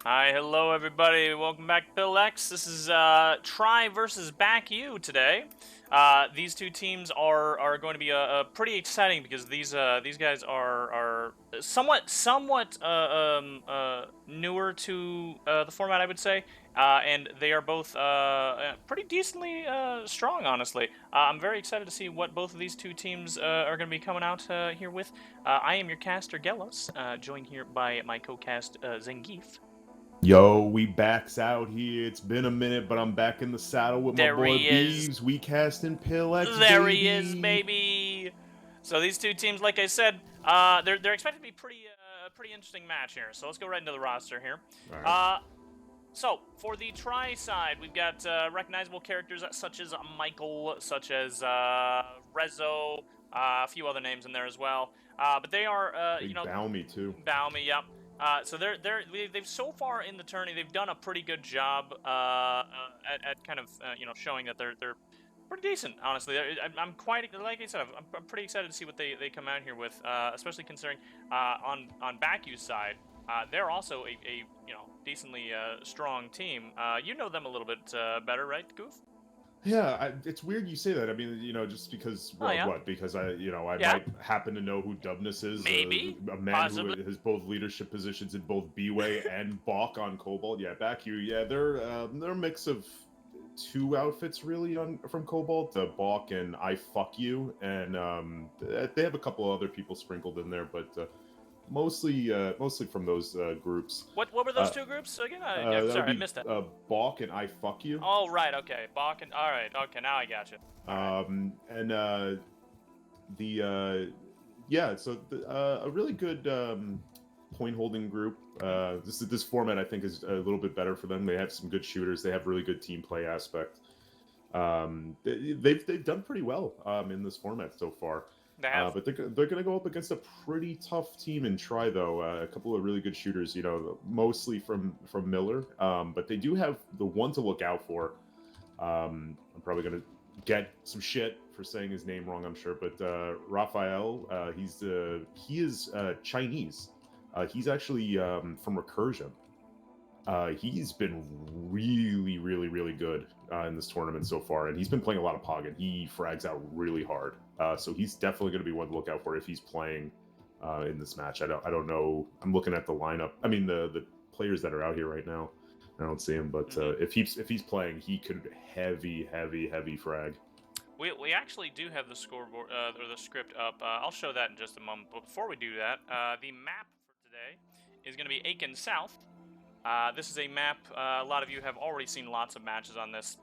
Hi, hello everybody. Welcome back to PIL. This is Tri versus BACU today. These two teams are going to be pretty exciting because these guys are somewhat newer to the format, I would say, and they are both pretty decently strong, honestly. I'm very excited to see what both of these two teams are going to be coming out here with. I am your caster Gelos, joined here by my co-cast Zangief. Yo, we backs out here. It's been a minute, but I'm back in the saddle with my There boy he is. Beeves. We casting PIL X, There baby. he is, baby. So these two teams, like I said, they're expected to be pretty interesting match here. So let's go right into the roster here. Right. So for the Tri side, we've got recognizable characters such as Michael, such as Rezo, a few other names in there as well. But they are, Big Balmy too. Balmy, yep. So they've so far in the tourney they've done a pretty good job at kind of showing that they're pretty decent, honestly. I'm quite, like I said, I'm pretty excited to see what they come out here with, especially considering on BACU's side, they're also a decently strong team. You know them a little bit better, right, Goof? Yeah, it's weird you say that. I mean, just because, Oh yeah. what? Because I Yeah. might happen to know who Dubness is. Maybe. A man Possibly. who has both leadership positions in both B-Way and BACU on Cobalt. Yeah, BACU. Yeah, they're a mix of two outfits really from Cobalt, the BACU and I Fuck You, and they have a couple of other people sprinkled in there, but mostly from those groups. What were those two groups again? Sorry, I missed that. BACU and I Fuck You. Oh right, okay. Bach and all right, okay. Now I got you. A really good point holding group. This format I think is a little bit better for them. They have some good shooters. They have really good team play aspect. They've done pretty well in this format so far. But they're going to go up against a pretty tough team in Tri, though. A couple of really good shooters, mostly from Miller. But they do have the one to look out for. I'm probably going to get some shit for saying his name wrong, I'm sure. But Raphael, he is Chinese. He's actually from Recursion. He's been really, really, really good in this tournament so far, and he's been playing a lot of Pog, and he frags out really hard. So he's definitely going to be one to look out for if he's playing in this match. I don't know. I'm looking at the lineup. I mean, the players that are out here right now. I don't see him, but if he's playing, he could heavy frag. We actually do have the scoreboard or the script up. I'll show that in just a moment. But before we do that, the map for today is going to be Aiken South. This is a map. A lot of you have already seen lots of matches on this.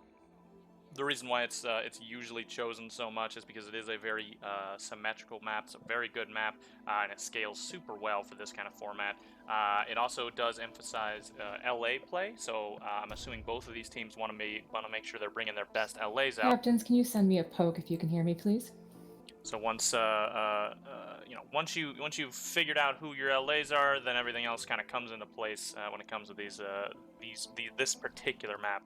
The reason why it's usually chosen so much is because it is a very symmetrical map. It's a very good map, and it scales super well for this kind of format. It also does emphasize LA play, so I'm assuming both of these teams want to make sure they're bringing their best LAs out. Captains, can you send me a poke if you can hear me, please? So once once you've figured out who your LAs are, then everything else kind of comes into place when it comes to this particular map.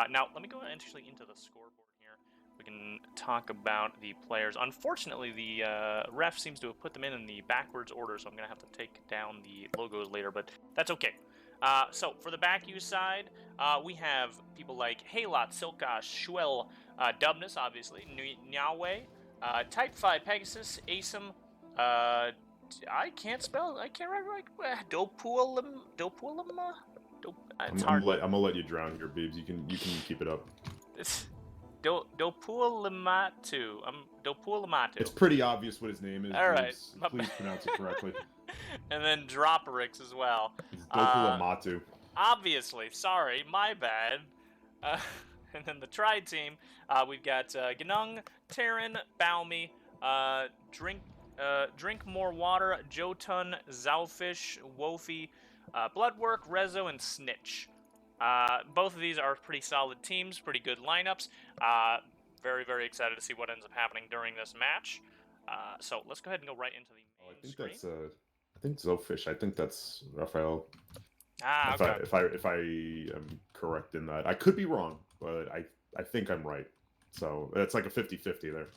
Now let me go actually into the scoreboard here. We can talk about the players. Unfortunately, the ref seems to have put them in the backwards order, so I'm gonna have to take down the logos later, but that's okay. So for the BACU side, we have people like Haylot, Silka, Shuel, Dubness, obviously, Nyawe. Type 5 Pegasus, Asum, I can't spell. I can't remember. Like Dopulima. It's I'm hard. gonna let you drown here, Beebs. You can keep it up. It's Dopulimatu. Dopulimatu. It's pretty obvious what his name is. All right. Beebs. Please pronounce it correctly. And then Droperix as well. It's Dopulimatu. Obviously, sorry, my bad. And then the Tri team, we've got Gnung, Terran, Baumi, Drink More Water, Jotun, Zowfish, Wofi, Bloodwork, Rezo, and Snitch. Both of these are pretty solid teams, pretty good lineups. Very, very excited to see what ends up happening during this match. So let's go ahead and go right into the main screen. I think Zowfish. I think that's Raphael. Okay. If I am correct in that, I could be wrong, but I think I'm right. So it's like a 50-50 there.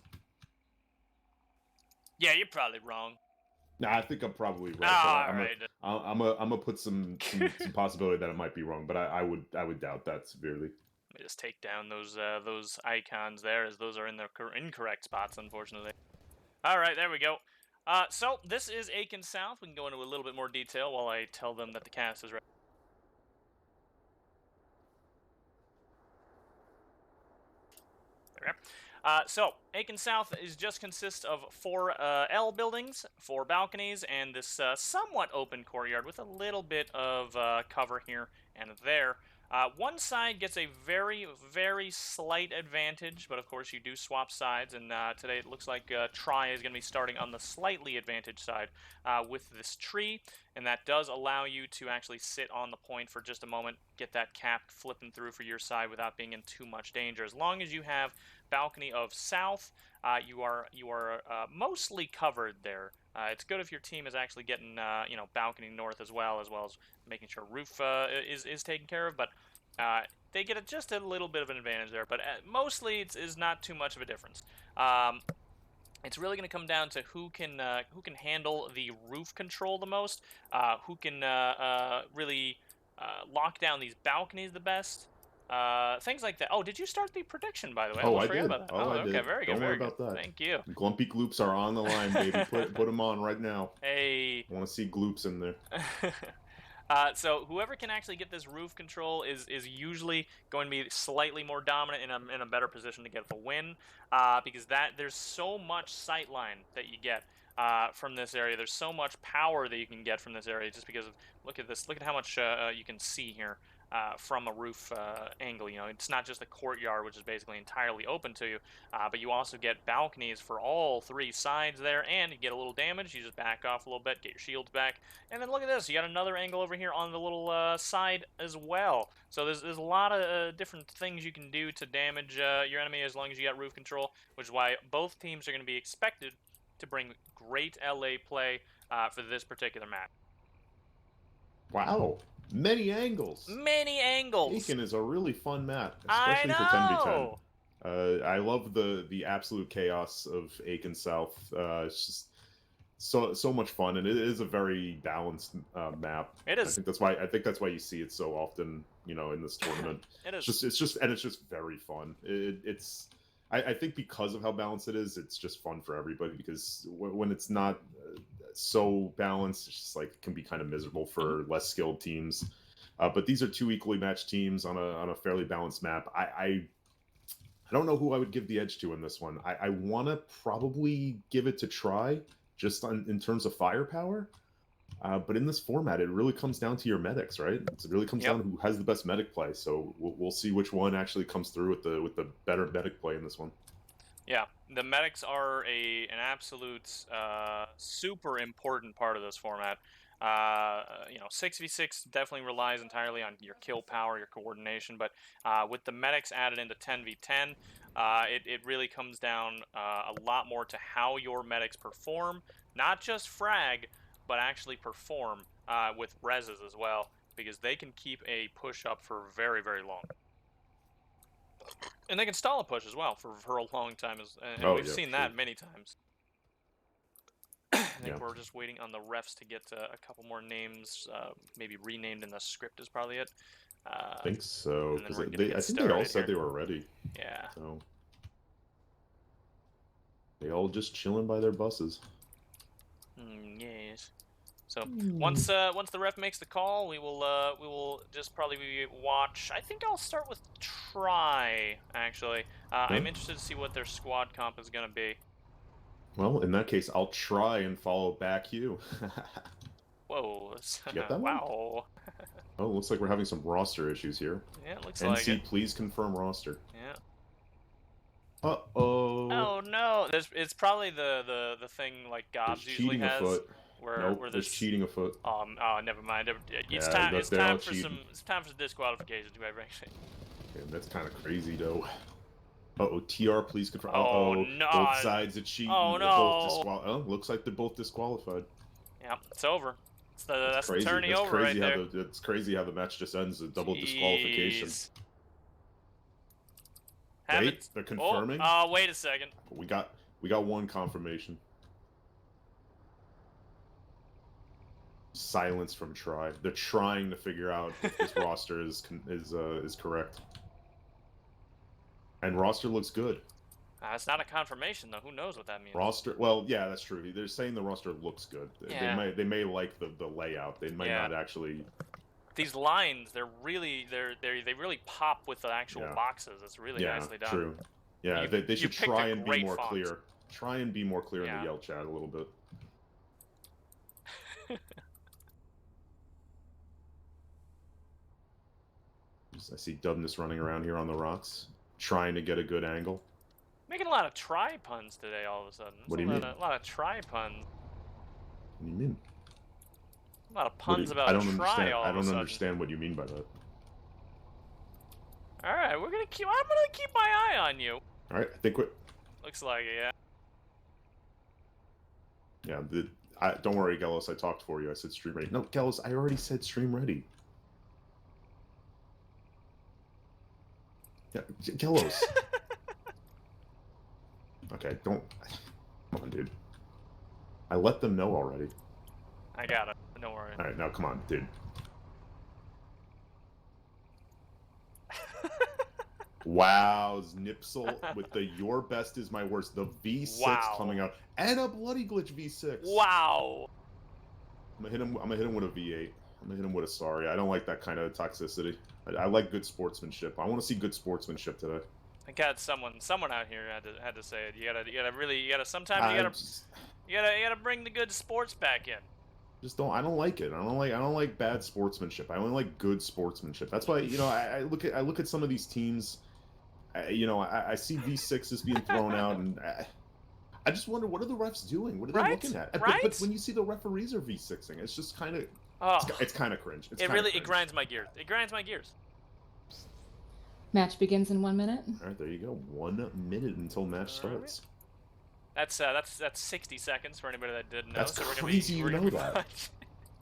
Yeah, you're probably wrong. Nah, I think I'm probably right. I'm gonna put some possibility that it might be wrong, but I would doubt that severely. Let me just take down those icons there, as those are in their incorrect spots, unfortunately. All right, there we go. So this is Aiken South. We can go into a little bit more detail while I tell them that the cast is ready. There we go. So Aiken South just consists of 4 L buildings, 4 balconies, and this somewhat open courtyard with a little bit of cover here and there. One side gets a very, very slight advantage, but of course you do swap sides, and today it looks like Tri is going to be starting on the slightly advantaged side with this tree, and that does allow you to actually sit on the point for just a moment, get that cap flipping through for your side without being in too much danger. As long as you have balcony of south, you are mostly covered there. It's good if your team is actually getting balcony north as well as making sure roof is taken care of, but they get just a little bit of an advantage there. But mostly it's not too much of a difference. It's really going to come down to who can handle the roof control the most, who can really lock down these balconies the best. Things like that. Oh, did you start the prediction, by the way? I did. About that. I did. Okay, very good. Don't worry very about good. that. Thank you. Glumpy Gloops are on the line, baby. Put them on right now. Hey. I want to see Gloops in there. So whoever can actually get this roof control is usually going to be slightly more dominant in a better position to get the win, because there's so much sightline that you get from this area. There's so much power that you can get from this area just because of, look at this. Look at how much you can see here. From a roof angle. It's not just the courtyard, which is basically entirely open to you, but you also get balconies for all 3 sides there, and you get a little damage, you just back off a little bit, get your shields back, and then look at this, you got another angle over here on the little side as well. So there's a lot of different things you can do to damage your enemy as long as you got roof control, which is why both teams are going to be expected to bring great LA play for this particular map. Wow. Many angles. Many angles. Aiken is a really fun map, especially for 10v10. I love the absolute chaos of Aiken South. It's just so much fun, and it is a very balanced map. It is. I think that's why you see it so often, in this tournament. It is. It's just very fun. I think because of how balanced it is, it's just fun for everybody, because when it's not so balanced, it's just like it can be kind of miserable for less skilled teams. But these are 2 equally matched teams on a fairly balanced map. I don't know who I would give the edge to in this one. I want to probably give it to Tri, just in terms of firepower. But in this format, it really comes down to your medics, right? It really comes down to who has the best medic play. So we'll see which one actually comes through with the better medic play in this one. Yeah, the medics are an absolute super important part of this format. 6v6 definitely relies entirely on your kill power, your coordination, but with the medics added into 10v10, it really comes down a lot more to how your medics perform, not just frag, but actually perform with reses as well, because they can keep a push up for very, very long. And they can stall a push as well for a long time, and we've seen that many times. I think we're just waiting on the refs to get a couple more names, maybe renamed in the script is probably it. I think so, because I think they all said they were ready. Yeah. So they all just chilling by their buses. Yeah. So once the ref makes the call, we will just probably watch. I think I'll start with Try, actually. I'm interested to see what their squad comp is going to be. Well, in that case, I'll try and follow BACU. Whoa. You get that wow. Oh, looks like we're having some roster issues here. Yeah, it looks NC, like it. please confirm roster. Yeah. Uh-oh. Oh, no. It's probably the thing like Gobs usually has. Afoot. Where There's cheating afoot. Oh, never mind. It's time for some disqualification, quite frankly. Okay, that's kind of crazy, though. Uh-oh, TR, please confirm. Oh, no. Both sides are cheating. Oh, no. Oh, looks like they're both disqualified. Yeah, it's over. That's crazy. The tourney over right there. It's crazy how the match just ends with double disqualification. Wait, they're confirming? Oh, wait a second. We got one confirmation. Silence from Try. They're trying to figure out if this roster is correct. And roster looks good. It's not a confirmation though. Who knows what that means? Roster. Well, yeah, that's true. They're saying the roster looks good. Yeah. They may like the layout. They might not actually. These lines, they really pop with the actual boxes. It's really nicely done. True. Yeah, they should try and be more clear. Try and be more clear in the yell chat a little bit. I see Dubness running around here on the rocks, trying to get a good angle. Making a lot of try puns today all of a sudden. What do you mean? A lot of try puns. What do you mean? A lot of puns about try all of a sudden. I don't understand what you mean by that. Alright, I'm gonna keep my eye on you. Alright, I think Looks like it, yeah. Yeah, don't worry, Gelos, I talked for you. I said stream ready. No, Gelos, I already said stream ready. Yeah, Gelos. Okay, don't... Come on, dude. I let them know already. I got it. Don't worry. Alright, now come on, dude. Wow, Znipsel with the your best is my worst. The V6 coming out. And a bloody glitch V6. Wow. I'm gonna hit him with a V8. I'm gonna hit him with a sorry. I don't like that kind of toxicity. I like good sportsmanship. I want to see good sportsmanship today. I got someone out here had to say it. You gotta sometimes you gotta bring the good sports back in. I don't like it. I don't like bad sportsmanship. I only like good sportsmanship. That's why, you know, I look at some of these teams. You know, I see V6s being thrown out, and I just wonder, what are the refs doing? What are they looking at? But when you see the referees are V6ing, it's just kind of it's kind of cringe. It grinds my gears. It grinds my gears. Match begins in 1 minute. All right, there you go. 1 minute until match starts. That's 60 seconds for anybody that didn't know. That's crazy. You know that.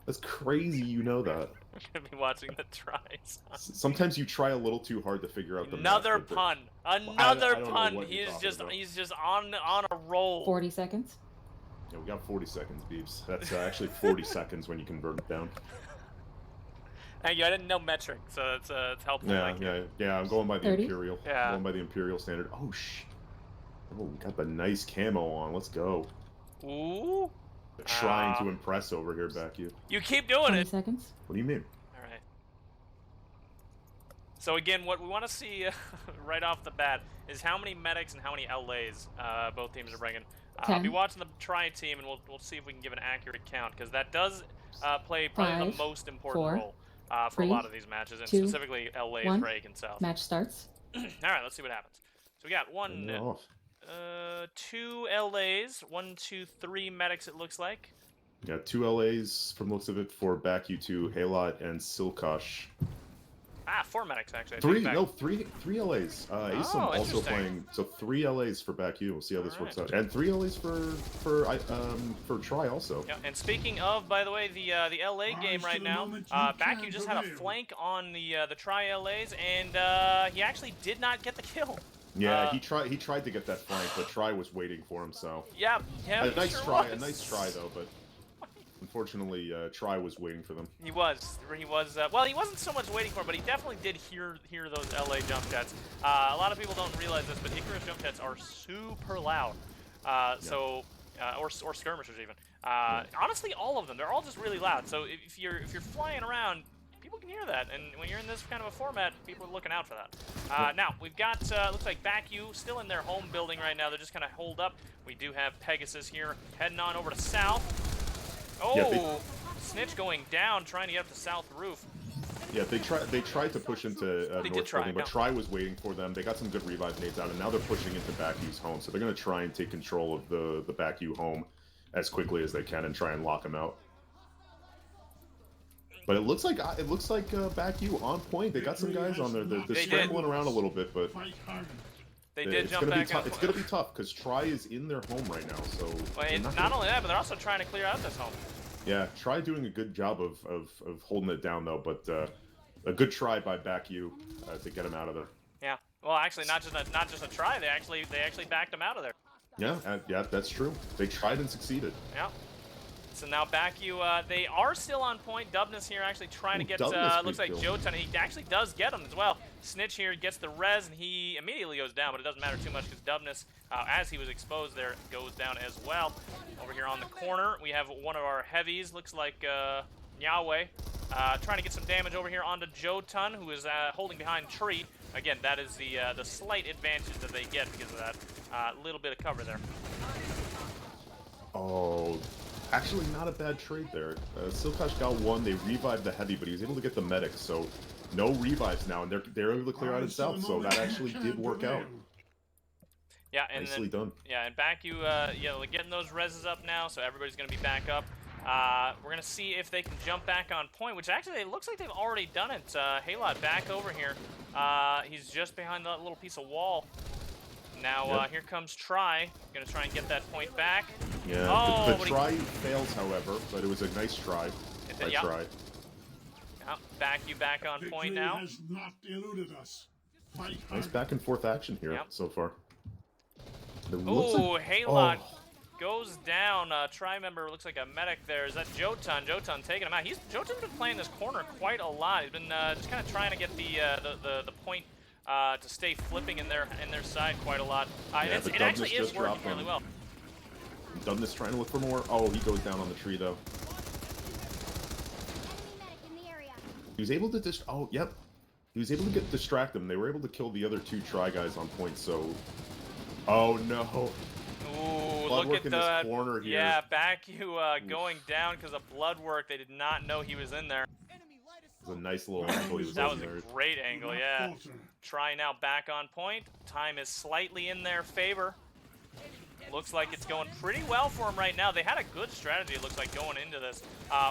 That's crazy. You know that. We're gonna be watching the tries. Sometimes you try a little too hard to figure out the Another pun. Another pun. He's just on a roll. 40 seconds. Yeah, we got 40 seconds, Beeps. That's actually 40 seconds when you convert it down. Thank you. I didn't know metric, so it's helpful. Yeah. I'm going by the 30? imperial. Yeah. I'm going by the imperial standard. Oh Oh, we got the nice camo on. Let's go. Ooh. Trying to impress over here, BACU. You keep doing 20 it. seconds. What do you mean? All right. So again, what we want to see right off the bat is how many medics and how many LAs both teams are bringing. I'll be watching the try team, and we'll see if we can give an accurate count, because that does play probably the most important role for a lot of these matches, and specifically LAs for Aiken South. Match starts. All right, let's see what happens. So we got 2 LAs, 1, 2, 3 medics, it looks like. Yeah, 2 LAs from the looks of it for BACU 2, Halot and Silkosh. 4 medics actually. 3 LAs. Asim also playing, so 3 LAs for BACU. We'll see how this works out, and 3 LAs for Try also. Yeah, and speaking of, by the way, the LA game right now, BACU just had a flank on the Try LAs, and he actually did not get the kill. Yeah, he tried to get that flank, but Try was waiting for him. So yeah, a nice try though, but unfortunately, Try was waiting for them. He was. Well, he wasn't so much waiting for him, but he definitely did hear those LA jump jets. A lot of people don't realize this, but Icarus jump jets are super loud. So or skirmishers even. Honestly, all of them. They're all just really loud. So if you're flying around, people can hear that. And when you're in this kind of a format, people are looking out for that. Now we've got looks like BACU still in their home building right now. They're just kind of holed up. We do have Pegasus here heading on over to south. Oh, yeah, Snitch going down, trying to get up the south roof. Yeah, they tried to push into north building, but Try was waiting for them. They got some good revive nades out, and now they're pushing into BACU's home. So they're going to try and take control of the BACU home as quickly as they can and try and lock them out. But it looks like BACU on point. They got some guys on there. They're scrambling around a little bit, but they did jump back up. It's going to be tough because Try is in their home right now. So not only that, but they're also trying to clear out this home. Yeah, Try doing a good job of holding it down though, but a good try by BACU to get him out of there. Yeah, well, actually, not just a try. They actually backed him out of there. Yeah, yeah, that's true. They tried and succeeded. Yeah. So now BACU, they are still on point. Dubness here actually trying to get, looks like Jotun. He actually does get him as well. Snitch here gets the res, and he immediately goes down, but it doesn't matter too much because Dubness, as he was exposed there, goes down as well. Over here on the corner, we have one of our heavies, looks like Yahweh, trying to get some damage over here onto Jotun, who is holding behind Tree. Again, that is the slight advantage that they get because of that little bit of cover there. Oh. Actually, not a bad trade there. Silkash got one. They revived the heavy, but he was able to get the medic, so no revives now, and they're able to clear out in south. So that actually did work out. Yeah, and nicely done. Yeah, and BACU, you know, getting those reses up now, so everybody's gonna be back up. We're gonna see if they can jump back on point, which actually it looks like they've already done it. Halot back over here. He's just behind that little piece of wall. Now, here comes Try. Gonna try and get that point back. Yeah, the try fails, however, but it was a nice try. Try. Yeah, BACU back on point now. Has not eluded us. Nice back and forth action here so far. Ooh, Halot goes down. Try member looks like a medic there. Is that Jotun? Jotun taking him out. Jotun's been playing this corner quite a lot. He's been just kind of trying to get the point to stay flipping in their side quite a lot. It actually is working really well. Dubness trying to look for more. Oh, he goes down on the tree though. He was able to he was able to distract them. They were able to kill the other two Try guys on point. So, oh no. Ooh, look at that corner here. Yeah, BACU going down because of blood work. They did not know he was in there. It was a nice little angle. That was a great angle, yeah. Try now back on point. Time is slightly in their favor. Looks like it's going pretty well for them right now. They had a good strategy, it looks like, going into this,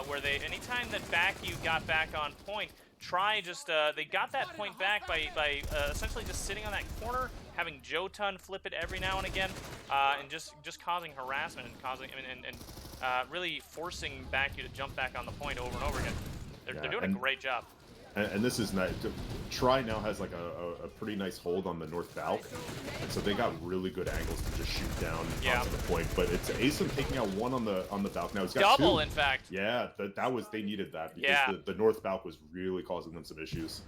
where anytime that BACU got back on point, Try just, they got that point back by essentially just sitting on that corner, having Jotun flip it every now and again, and just causing harassment and causing, really forcing BACU to jump back on the point over and over again. They're doing a great job. And this is nice. Try now has like a pretty nice hold on the north balc, and so they got really good angles to just shoot down onto the point. But it's Asim taking out one on the balc. Now he's got double, two. In fact. Yeah, they needed that because the north balc was really causing them some issues.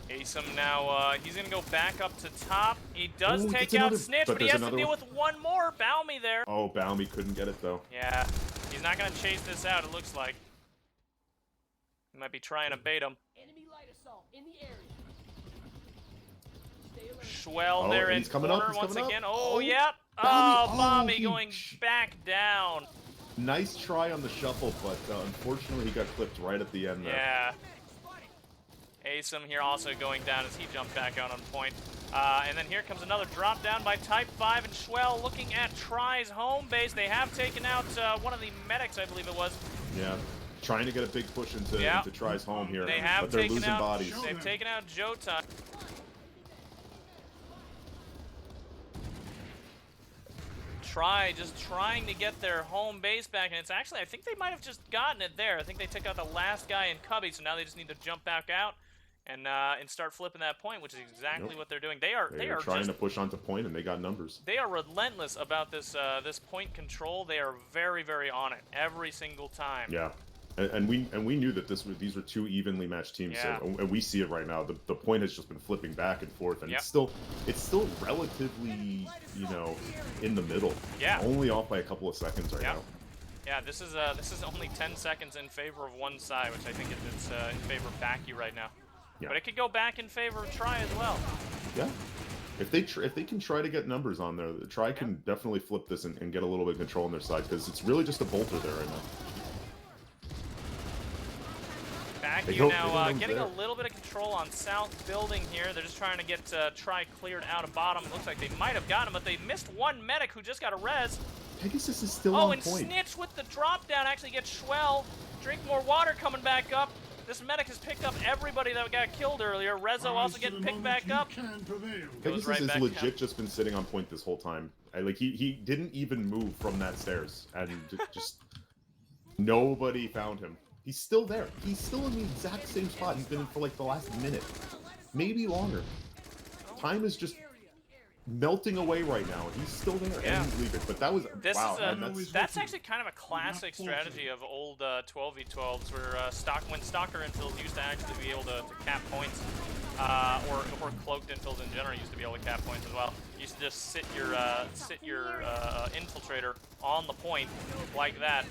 Asim now, he's gonna go back up to top. He does take out Snitch, but he has to deal with one more. Balmy there. Oh, Balmy couldn't get it though. Yeah, he's not gonna chase this out, it looks like. He might be trying to bait him. Enemy light assault in the area. Schwell there in corner once again. Oh, yeah. Balmy going back down. Nice try on the shuffle, but unfortunately he got clipped right at the end there. Yeah. Asim here also going down as he jumped back out on point. And then here comes another drop down by Type 5, and Schwell looking at Try's home base. They have taken out one of the medics, I believe it was. Yeah. Trying to get a big push into Try's home here, but they're losing bodies. They've taken out Jotun. Try just trying to get their home base back, and it's actually, I think they might have just gotten it there. I think they took out the last guy in Cubby, so now they just need to jump back out and start flipping that point, which is exactly what they're doing. They are trying to push onto point, and they got numbers. They are relentless about this this point control. They are very, very on it every single time. Yeah. And we knew that these were two evenly matched teams, Yeah. so, and we see it right now. The point has just been flipping back and forth, and Yep. it's still relatively, you know, in the middle. Yeah. Only off by a couple of seconds right now. Yeah, this is only 10 seconds in favor of one side, which I think it's in favor of BACU right now. Yeah. But it could go back in favor of Tri as well. Yeah. If they can try to get numbers on there, Tri can definitely flip this and get a little bit of control on their side, because it's really just a bolter there right now. BACU now getting a little bit of control on south building here. They're just trying to get Tri cleared out of bottom. It looks like they might have gotten him, but they missed one medic who just got a res. Pegasus is still on and point. Snitch with the drop down actually gets Schwell. Drink more water coming back up. This medic has picked up everybody that got killed earlier. Rezo also getting picked back up. Pegasus has legit just been sitting on point this whole time. Like he didn't even move from that stairs, and just nobody found him. He's still there. He's still in the exact same spot he's been in for like the last minute, maybe longer. Time is just melting away right now, and he's still there, and he's leaving. But that was that's actually kind of a classic strategy of old 12v12s, where when Stalker infills used to actually be able to cap points, or cloaked infills in general used to be able to cap points as well. You used to just sit your infiltrator on the point like that,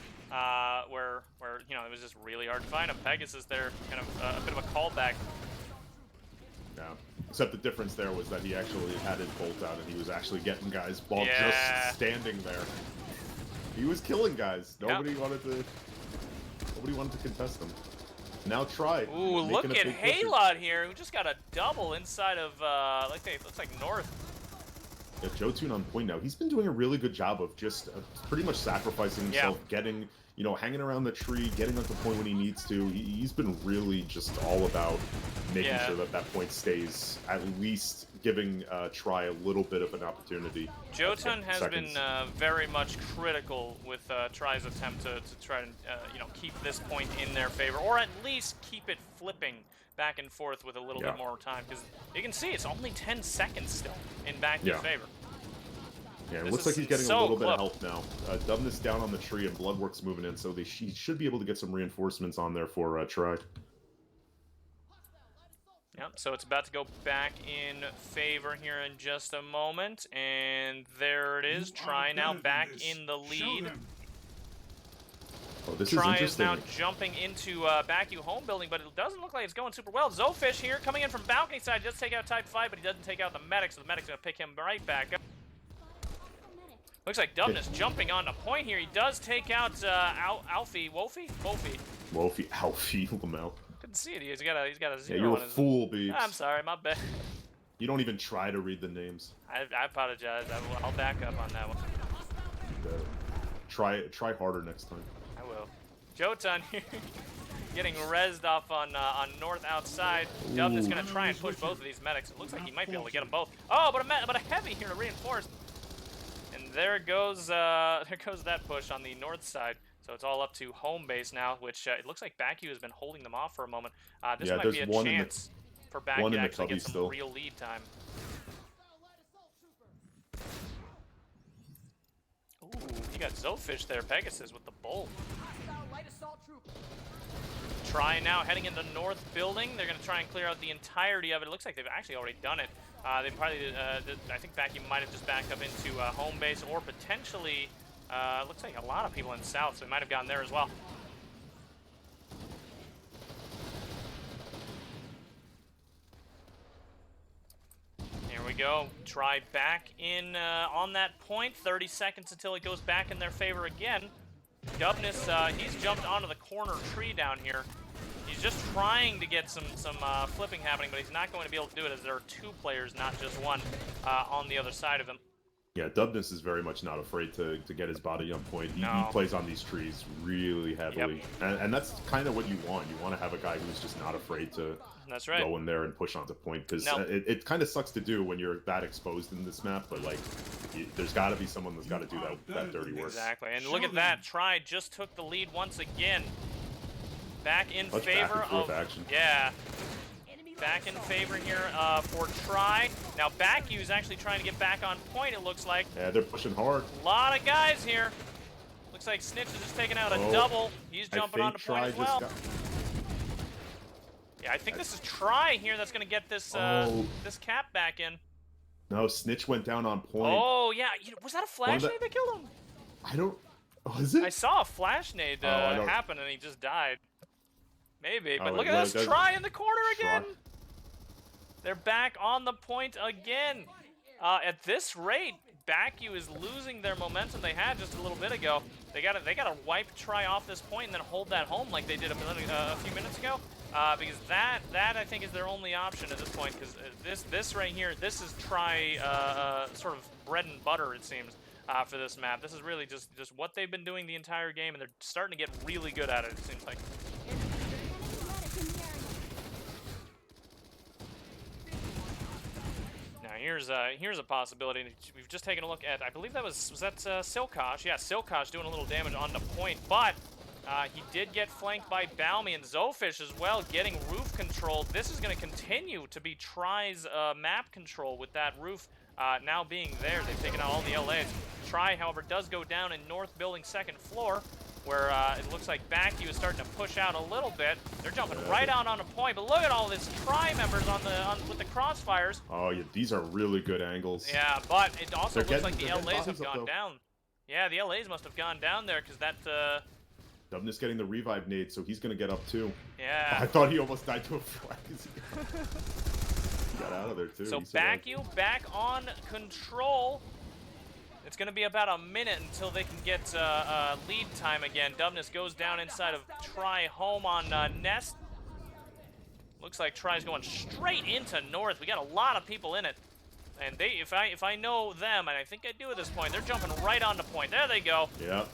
where you know it was just really hard to find him. Pegasus there, kind of a bit of a callback. Yeah. Except the difference there was that he actually had his bolt out, and he was actually getting guys while just standing there. He was killing guys. Nobody wanted to contest him. Now Tri. Ooh, look at Halot here, who just got a double inside of looks like north. Yeah, Jotun on point now. He's been doing a really good job of just pretty much sacrificing himself, getting, you know, hanging around the tree, getting up the point when he needs to. He's been really just all about making sure that that point stays, at least giving Tri a little bit of an opportunity. Jotun has been very much critical with Tri's attempt to try and you know, keep this point in their favor, or at least keep it flipping back and forth with a little bit more time, because you can see it's only 10 seconds still in BACU's favor. Yeah, it looks like he's getting a little bit of help now. Dubness down on the tree, and Bloodwork's moving in, so he should be able to get some reinforcements on there for Tri. Yep, so it's about to go back in favor here in just a moment, and there it is. Tri now back in the lead. Oh, this Tri is is now jumping into BACU home building, but it doesn't look like it's going super well. Zofish here, coming in from balcony side, does take out Type 5, but he doesn't take out the medic, so the medic's going to pick him right back up. Looks like Dubness jumping on the point here. He does take out Alfie. Wolfie? Alfie, Lamel. Couldn't see it. He's got a 0 Yeah, you're on a his... fool, Beebs. I'm sorry, my bad. You don't even try to read the names. I apologize. I'll back up on that one. Try harder next time. I will. Jotun here, getting rezzed off on north outside. Dubness going to try and push both of these medics. It looks like he might be able to get them both. Oh, but a heavy here to reinforce. And there goes that push on the north side. So it's all up to home base now, which it looks like BACU has been holding them off for a moment. This might be a chance for BACU to actually get some real lead time. Ooh, you got Zofish there, Pegasus with the bolt. Tri now heading into north building. They're going to try and clear out the entirety of it. It looks like they've actually already done it. They probably, I think BACU might have just backed up into home base, or potentially, looks like a lot of people in south, so they might have gotten there as well. Here we go. Tri back in on that point. 30 seconds until it goes back in their favor again. Dubness, he's jumped onto the corner tree down here. He's just trying to get some flipping happening, but he's not going to be able to do it, as there are two players, not just one, on the other side of him. Yeah, Dubness is very much not afraid to get his body on point. He plays on these trees really heavily. Yep. And that's kind of what you want. You want to have a guy who's just not afraid to go in there and push onto point. Because it kind of sucks to do when you're that exposed in this map, but like, there's got to be someone that's got to do that dirty work. Exactly. And look at that. Tri just took the lead once again. Back in favor of action. Yeah. Back in favor here for Tri. Now BACU is actually trying to get back on point, it looks like. Yeah, they're pushing hard. A lot of guys here. Looks like Snitch is just taking out a double. He's jumping onto point as well. Yeah, I think this is Try here that's going to get this this cap back in. No, Snitch went down on point. Oh, yeah. Was that a flash nade that killed him? I don't... Was it? I saw a flash nade happen, and he just died. Maybe, but look at this. Try in the corner again. They're back on the point again. At this rate, BACU is losing their momentum they had just a little bit ago. They gotta wipe Try off this point and then hold that home like they did a few minutes ago. Because that I think is their only option at this point. Because this right here, this is Try sort of bread and butter, it seems, for this map. This is really just what they've been doing the entire game, and they're starting to get really good at it. It seems like. Here's a possibility. We've just taken a look at, I believe that was Silkosh? Yeah, Silkosh doing a little damage on the point, but he did get flanked by Balmy and Zofish as well, getting roof control. This is going to continue to be Try's map control with that roof now being there. They've taken out all the LAs. Try, however, does go down in North Building 2nd floor, where it looks like BACU is starting to push out a little bit. They're jumping right out on a point, but look at all this Try members with the crossfires. Oh, yeah, these are really good angles. Yeah, but it also looks like the LAs have gone down. Yeah, the LAs must have gone down there, because that... Dubnus getting the revive nade, so he's going to get up too. Yeah. I thought he almost died to a frag. He got out of there too. So BACU back on control. It's going to be about a minute until they can get lead time again. Dubnus goes down inside of Try home on Nest. Looks like Try's going straight into North. We got a lot of people in it. And they, if I know them, and I think I do at this point, they're jumping right onto point. There they go. Yeah.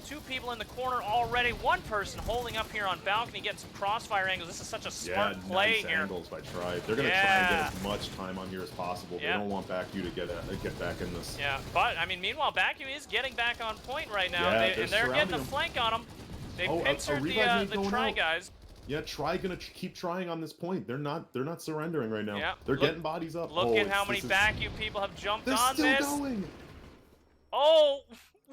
2 people in the corner already. 1 person holding up here on balcony, getting some crossfire angles. This is such a smart play nice here. Angles by Try. They're going to try and get as much time on here as possible. They don't want BACU to get back in this. Yeah, but I mean, meanwhile, BACU is getting back on point right now. Yeah, they're getting a flank on them. They pincered the Try guys. Yeah, Try gonna keep trying on this point. They're not surrendering right now. Yeah. They're getting bodies up. Look at how many BACU people have jumped on this. They're still going. Oh,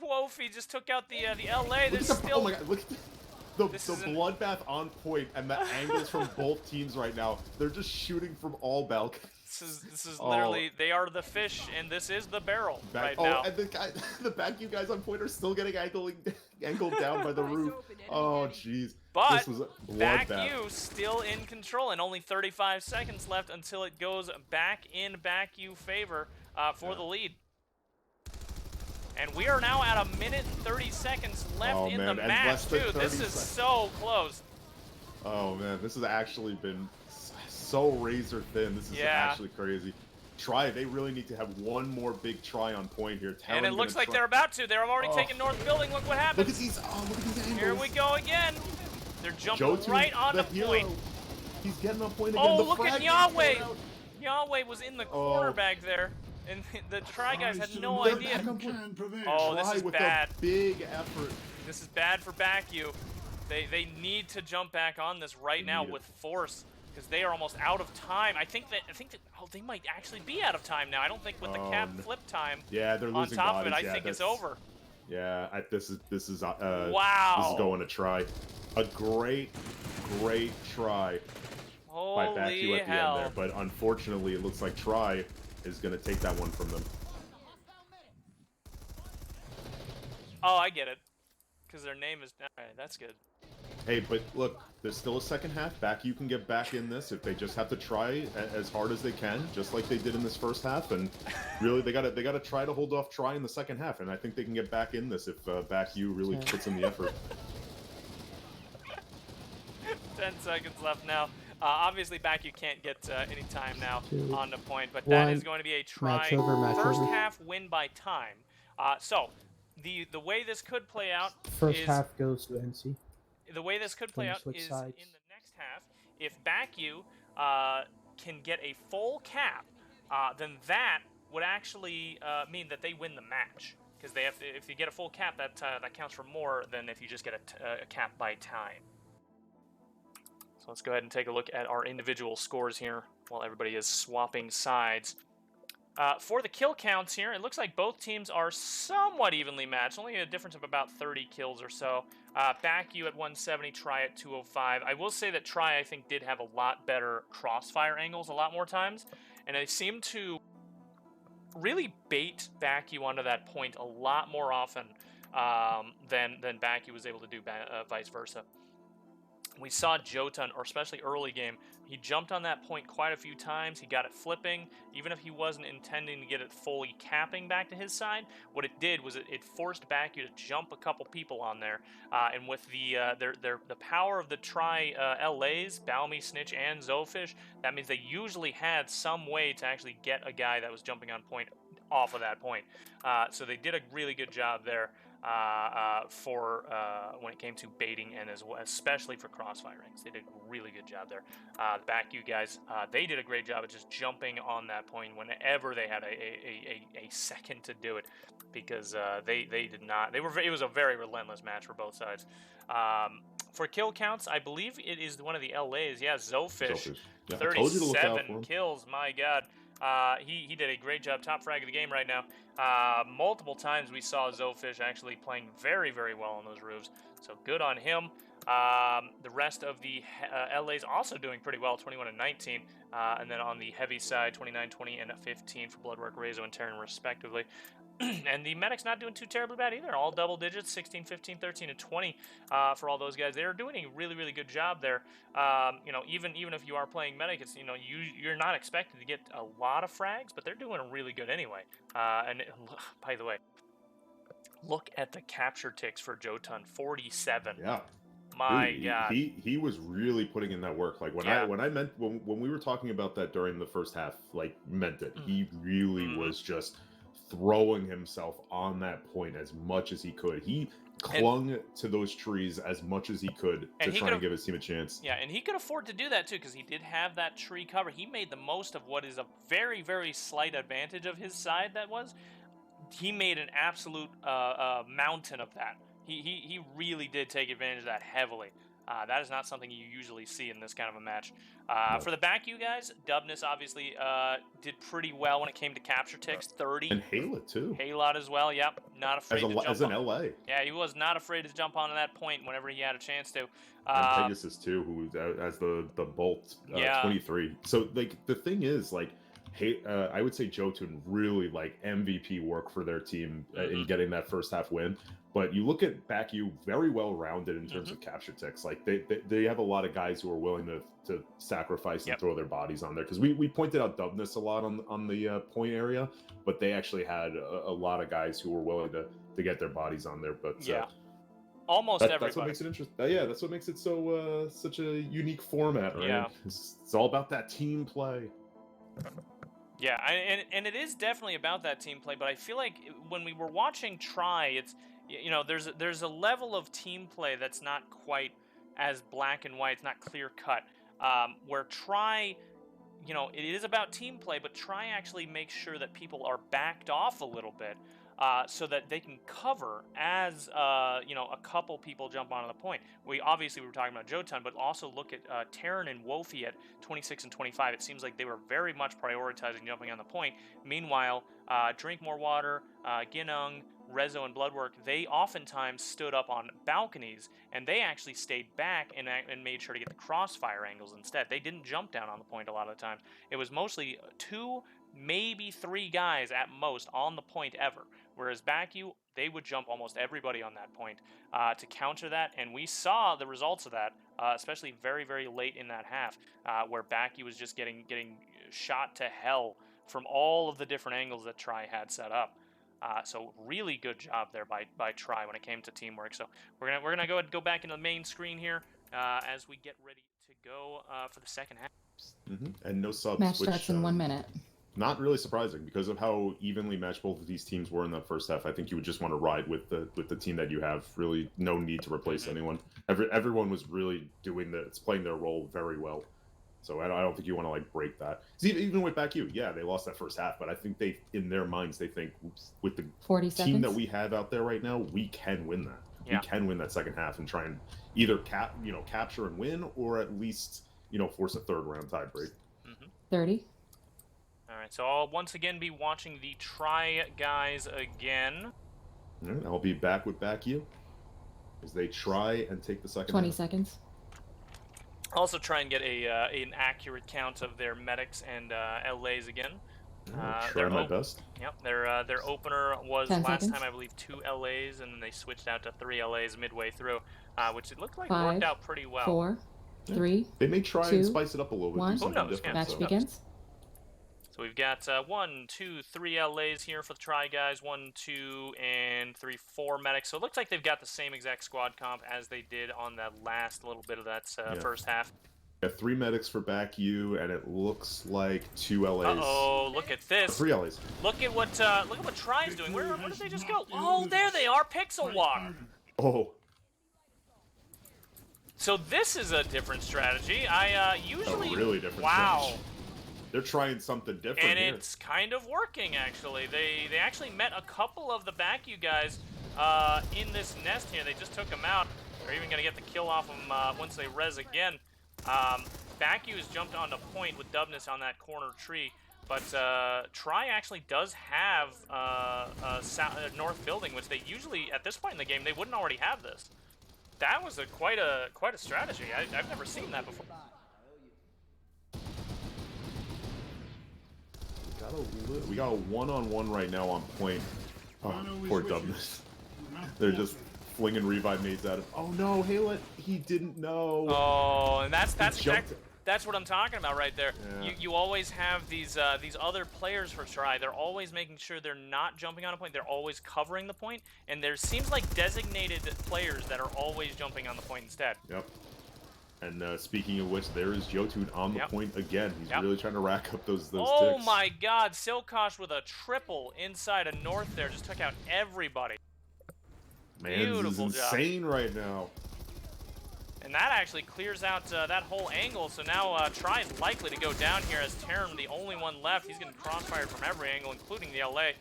Wofi just took out the LA. There's still. Oh my God! Look at the bloodbath on point and the angles from both teams right now. They're just shooting from all balconies. This is literally, they are the fish and this is the barrel right now. And the BACU guys on point are still getting angled down by the roof. Oh jeez. But this was a bloodbath. BACU still in control, and only 35 seconds left until it goes back in BACU favor for the lead. And we are now at 1 minute and 30 seconds left in the match, too. This is so close. Oh, man. This has actually been so razor thin. This is actually crazy. Try. They really need to have one more big try on point here. And it looks like they're about to. They're already taking North Building. Look what happens. Look at these angles. Here we go again. They're jumping right onto point. He's getting on point again. Oh, look at Yahweh. Yahweh was in the corner back there. And the Try guys had no idea. Oh, this is bad. Big effort. This is bad for BACU. They need to jump back on this right now with force, because they are almost out of time. I think that they might actually be out of time now. I don't think with the cap flip time. Yeah, they're losing on top bodies. of it. I think it's over. Yeah, this is wow. This is going to Try. A great try by BACU at the end there, but unfortunately, it looks like Try is going to take that one from them. Oh, I get it. Because their name is... Alright, that's good. Hey, but look, there's still a second half. BACU can get back in this if they just have to try as hard as they can, just like they did in this first half. And really, they gotta try to hold off Try in the second half. And I think they can get back in this if BACU really puts in the effort. 10 seconds left now. Obviously, BACU can't get any time now on the point, but that is going to be a Try first half win by time. So, the way this could play out first half goes to NC. The way this could play out is in the next half. If BACU can get a full cap, then that would actually mean that they win the match, because they have to, if you get a full cap, that counts for more than if you just get a cap by time. So let's go ahead and take a look at our individual scores here while everybody is swapping sides. For the kill counts here, it looks like both teams are somewhat evenly matched, only a difference of about 30 kills or so. BACU at 170, Tri at 205. I will say that Tri, I think, did have a lot better crossfire angles a lot more times, and they seem to really bait BACU onto that point a lot more often than BACU was able to do vice versa. We saw Jotun, or especially early game, he jumped on that point quite a few times. He got it flipping, even if he wasn't intending to get it fully capping back to his side. What it did was it forced BACU to jump a couple people on there, and with the power of the Tri LAs, Balmy, Snitch, and Zofish, that means they usually had some way to actually get a guy that was jumping on point off of that point. So they did a really good job there. For when it came to baiting and especially for crossfire rings. They did a really good job there. The BACU guys, they did a great job of just jumping on that point whenever they had a second to do it, because they did not. It was a very relentless match for both sides. For kill counts, I believe it is one of the LAs. Yeah, Zofish. Yeah, 37 kills. My God. He did a great job. Top frag of the game right now. Multiple times we saw Zofish actually playing very, very well on those roofs. So good on him. The rest of the LA's also doing pretty well, 21 and 19. And then on the heavy side, 29, 20, and 15 for Bloodwork, Rezo, and Terran respectively. And the Medic's not doing too terribly bad either. All double digits, 16, 15, 13, and 20 for all those guys. They're doing a really, really good job there. Even if you are playing Medic, it's, you're not expected to get a lot of frags, but they're doing really good anyway. By the way, look at the capture ticks for Jotun, 47. Yeah. My Dude, God. He was really putting in that work. Like when we were talking about that during the first half, like meant it. He really was just throwing himself on that point as much as he could. He clung to those trees as much as he could to try and give his team a chance. Yeah, and he could afford to do that too, because he did have that tree cover. He made the most of what is a very, very slight advantage of his side. He made an absolute mountain of that. He really did take advantage of that heavily. That is not something you usually see in this kind of a match. No. For the BACU guys, Dubness obviously did pretty well when it came to capture ticks, 30. And Halot too. Halot as well, yep. Not afraid to jump as an LA. Yeah, he was not afraid to jump onto that point whenever he had a chance to. And Pegasus too, who as the Bolt 23. So like the thing is, like, I would say Jotun really like MVP work for their team in getting that first half win. But you look at BACU, very well rounded in terms of capture ticks. Like they have a lot of guys who are willing to sacrifice and throw their bodies on there. Because we pointed out Dubness a lot on the point area, but they actually had a lot of guys who were willing to get their bodies on there. But almost everybody. That's what makes it interesting. That's what makes it so such a unique format, right? Yeah. It's all about that team play. Yeah, and it is definitely about that team play, but I feel like when we were watching Tri, it's, there's a level of team play that's not quite as black and white, it's not clear cut, where Tri, it is about team play, but Tri actually makes sure that people are backed off a little bit, so that they can cover as, a couple people jump onto the point. We were talking about Jotun, but also look at Terran and Wofi at 26 and 25. It seems like they were very much prioritizing jumping on the point. Meanwhile, Drink More Water, Ginung, Rezo, and Bloodwork, they oftentimes stood up on balconies, and they actually stayed back and made sure to get the crossfire angles instead. They didn't jump down on the point a lot of the times. It was mostly 2, maybe 3 guys at most on the point ever. Whereas BACU, they would jump almost everybody on that point to counter that, and we saw the results of that, especially very, very late in that half, where BACU was just getting shot to hell from all of the different angles that Tri had set up. So really good job there by Tri when it came to teamwork. So we're gonna go back into the main screen here as we get ready to go for the second half. And no subs. Match starts in 1 minute. Not really surprising because of how evenly matched both of these teams were in that first half. I think you would just want to ride with the team that you have. Really, no need to replace anyone. Everyone was really playing their role very well. So I don't think you want to like break that. Even with BACU, they lost that first half, but I think in their minds they think with the 40 team seconds. that we have out there right now, we can win that. We can win that second half and try and either capture and win, or at least force a third round tiebreak. 30. All right, Alright, so I'll once again be watching the Try guys again. All right, I'll be back with BACU as they try and take the second 20 half. seconds. Also try and get an accurate count of their medics and LAs again. I'll try my best. Yep, their opener was 10 last seconds. time, I believe, 2 LAs, and then they switched out to 3 LAs midway through, which it looked like 5, worked out pretty well. 4, 3. They may try 2, and spice it up a little bit. 1. Do something Who knows? different. Match so. begins. So we've got 1, 2, 3 LAs here for the Try guys, 1, 2, and 3, 4 medics. So it looks like they've got the same exact squad comp as they did on that last little bit of that first half. Got 3 medics for BACU, and it looks like 2 LAs. Uh-oh, look at this. 3 LAs. Look at what Try's doing. Where did they just go? Oh, there they are, Pixel Walk. Oh. So this is a different strategy. I usually A really different strategy. They're trying something different and here. it's kind of working, actually. They actually met a couple of the BACU guys in this nest here. They just took them out. They're even going to get the kill off them once they res again. BACU has jumped onto point with Dubness on that corner tree, but Try actually does have a north building, which they usually, at this point in the game, they wouldn't already have this. That was quite a strategy. I've never seen that before. We got a one-on-one right now on point. Oh, poor Dubness. They're just flinging revive nades at him. Oh no, Halet, he didn't know. Oh, and that's what I'm talking about right there. Yeah. You always have these other players for Try. They're always making sure they're not jumping on a point. They're always covering the point, and there seems like designated players that are always jumping on the point instead. Yep. And speaking of which, there is Jotun on the point again. He's really trying to rack up those Oh ticks. my God, Silkosh with a triple inside of North there, just took out everybody. Man, this is insane right now. And that actually clears out that whole angle, so now Try is likely to go down here as Terran, the only one left. He's getting crossfired from every angle, including the LA.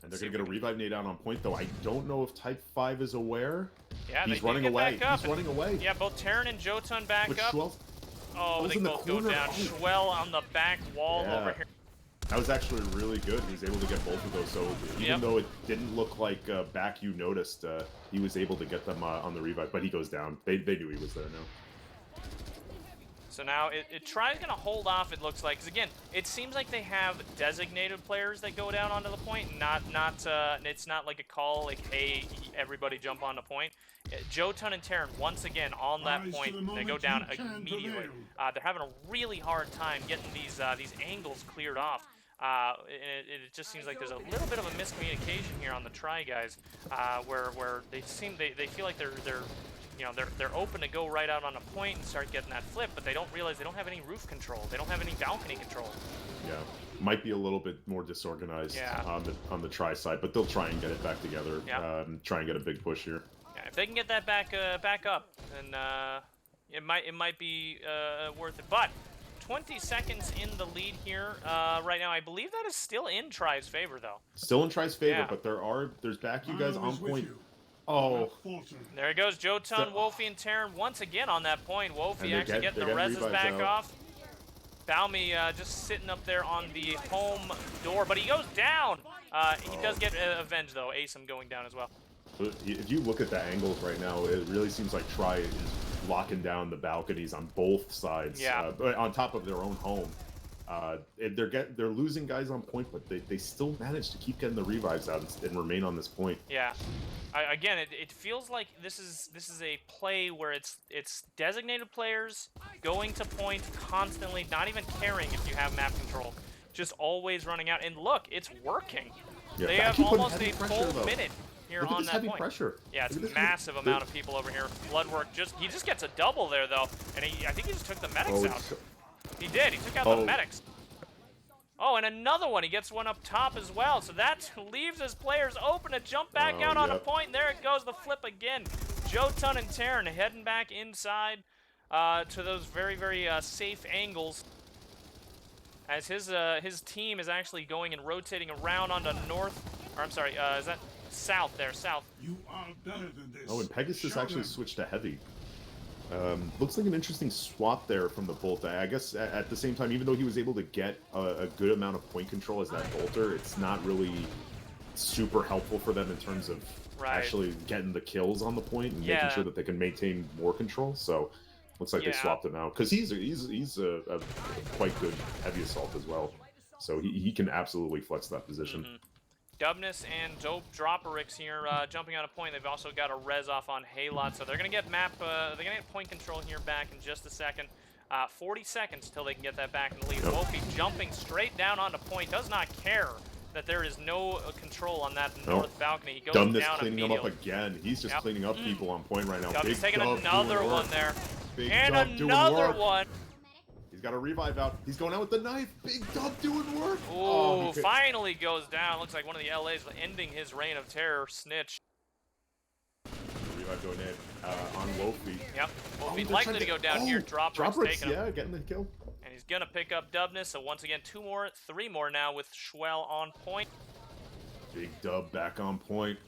And they're going to get a revive nade out on point, though. I don't know if Type 5 is aware. Yeah, he's running away. He's running away. Yeah, both Terran and Jotun back With up. Schwell's, oh, they both go down. Schwell on the back wall over here. That was actually really good. He was able to get both of those. So even though it didn't look like BACU noticed, he was able to get them on the revive. But he goes down. They knew he was there now. So now it tries going to hold off, it looks like. Because again, it seems like they have designated players that go down onto the point. It's not like a call like, hey, everybody jump on the point. Jotun and Terran, once again, on that point, they go down immediately. They're having a really hard time getting these angles cleared off. It just seems like there's a little bit of a miscommunication here on the Try guys, where they feel like they're open to go right out on a point and start getting that flip, but they don't realize they don't have any roof control. They don't have any balcony control. Yeah, might be a little bit more disorganized on the Try side, but they'll try and get it back together. Try and get a big push here. Yeah, if they can get that back up, then it might be worth it. But 20 seconds in the lead here right now. I believe that is still in Try's favor, though. Still in Try's favor, but there's BACU guys on point. Oh. There he goes, Jotun, Wolfie, and Terran once again on that point. Wolfie actually getting the reses back off. Balmy just sitting up there on the home door, but he goes down. He does get avenged, though. Asum going down as well. If you look at the angles right now, it really seems like Try is locking down the balconies on both sides. On top of their own home. They're losing guys on point, but they still manage to keep getting the revives out and remain on this point. Yeah. Again, it feels like this is a play where it's designated players going to point constantly, not even caring if you have map control, just always running out. And look, it's working. Yeah, they have almost a full minute here on that point. Pressure. Yeah, it's a massive amount of people over here. Bloodwork he just gets a double there though, and I think he just took the medics out. He did. He took out the medics. Oh, and another one. He gets one up top as well. So that leaves his players open to jump back out on a point. And there it goes, the flip again. Jotun and Terran heading back inside to those very, very safe angles. As his team is actually going and rotating around onto north. Or I'm sorry, is that south there? South. You are better than this. Oh, and Pegasus actually switched to heavy. Looks like an interesting swap there from the Bolt. I guess at the same time, even though he was able to get a good amount of point control as that Bolter, it's not really super helpful for them in terms of actually getting the kills on the point and making sure that they can maintain more control. So looks like they swapped him out because he's a quite good heavy assault as well. So he can absolutely flex that position. Dubness and Dope Dropperix here jumping on a point. They've also got a res off on Halot, so they're gonna get they're gonna get point control here back in just a second. 40 seconds till they can get that back in the lead. Wolfie jumping straight down onto point, does not care that there is no control on that north balcony. He goes Dubness down cleaning him up again. He's just cleaning up people on point right now. Dubness taking another one there. Big and another one. He's got a revive out. He's going out with the knife. Big Dub doing work. Ooh, finally goes down. Looks like one of the LAs ending his reign of terror. Snitch. Revive going in on Wolfie. Yep. Wolfie likely to go down here. Dropperix taking him. Yeah, getting the kill. And he's going to pick up Dubness. So once again, 3 more now with Schwell on point. Big Dub back on point.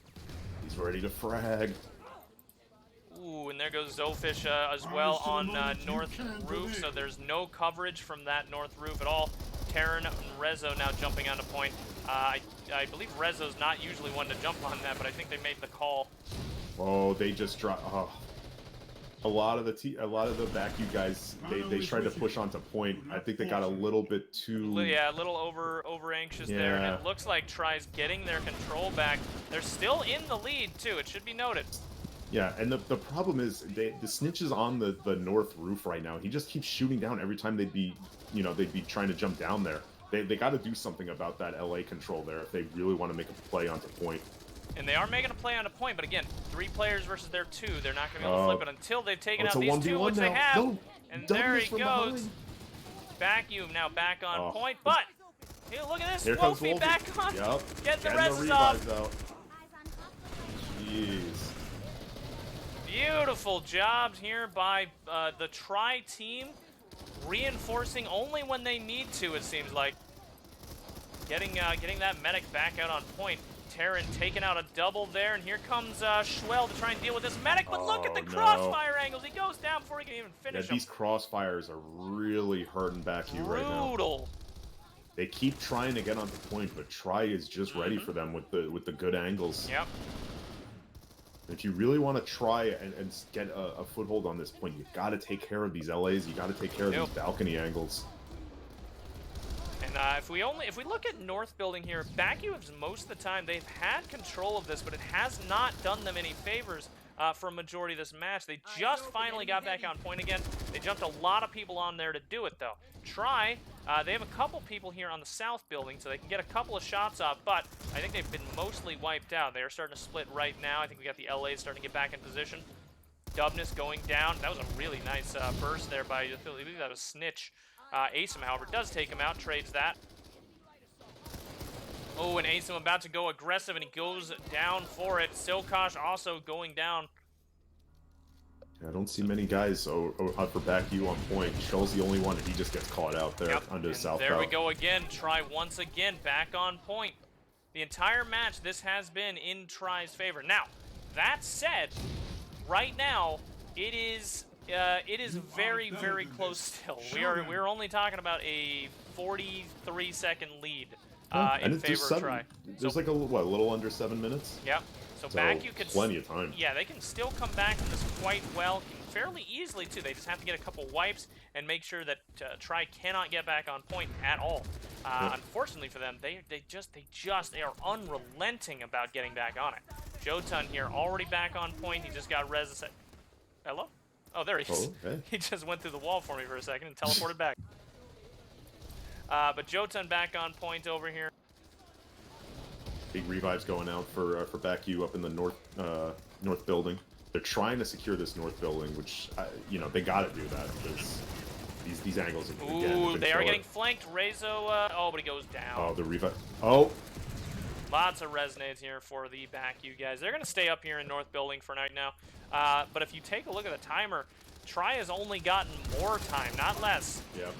He's ready to frag. Ooh, and there goes Zofish as well on north roof, so there's no coverage from that north roof at all. Terran and Rezo now jumping onto point. I believe Rezo's not usually one to jump on that, but I think they made the call. Oh, they just dropped. Oh. A lot of the BACU guys, they tried to push onto point. I think they got a little bit too. Yeah, a little over anxious there, and it looks like Try's getting their control back. They're still in the lead too. It should be noted. Yeah, and the problem is the Snitch is on the north roof right now. He just keeps shooting down every time they'd be trying to jump down there. They got to do something about that LA control there if they really want to make a play onto point. And they are making a play onto point, but again, 3 players versus their 2. They're not going to be able to flip it until they've taken out these 2, which they have. No, and there he goes. BACU now back on point, but hey, look at this. Wolfie back on. Yep. Getting the reses off. Jeez. Beautiful jobs here by the Try team, reinforcing only when they need to, it seems like. Getting that medic back out on point. Terran taking out a double there, and here comes Schwell to try and deal with this medic, but look at the crossfire angles. He goes down before he can even finish him. These crossfires are really hurting BACU right now. Brutal. They keep trying to get onto point, but Try is just ready for them with the good angles. Yep. If you really want to try and get a foothold on this point, you got to take care of these LAs. You got to take care of these balcony angles. And if we look at North Building here, BACU most of the time they've had control of this, but it has not done them any favors for a majority of this match. They just finally got back on point again. They jumped a lot of people on there to do it, though. Try, they have a couple people here on the South Building, so they can get a couple of shots off, but I think they've been mostly wiped out. They are starting to split right now. I think we got the LAs starting to get back in position. Dubness going down. That was a really nice burst there by, I believe that was Snitch. Asim, however, does take him out, trades that. Oh, and Asim about to go aggressive, and he goes down for it. Silkosh also going down. I don't see many guys out for BACU on point. Shell's the only one, and he just gets caught out there under the south. There we go again. Try once again back on point. The entire match, this has been in Try's favor. Now, that said, right now, it is very, very close still. We're only talking about a 43-second lead in favor of Try. There's like a little under 7 minutes. Yep. So BACU could plenty of time. Yeah, they can still come back from this quite well, fairly easily too. They just have to get a couple wipes and make sure that Try cannot get back on point at all. Unfortunately for them, they are unrelenting about getting back on it. Jotun here already back on point. He just got res. Hello? Oh, there he is. Oh, okay. He just went through the wall for me for a second and teleported back. But Jotun back on point over here. Big revives going out for BACU up in the north building. They're trying to secure this north building, which they got to do that because these angles. Ooh, they are getting flanked. Rezo. Oh, but he goes down. Oh, the revive. Oh. Lots of resonates here for the BACU guys. They're going to stay up here in North Building for right now. But if you take a look at the timer, Try has only gotten more time, not less. Yep.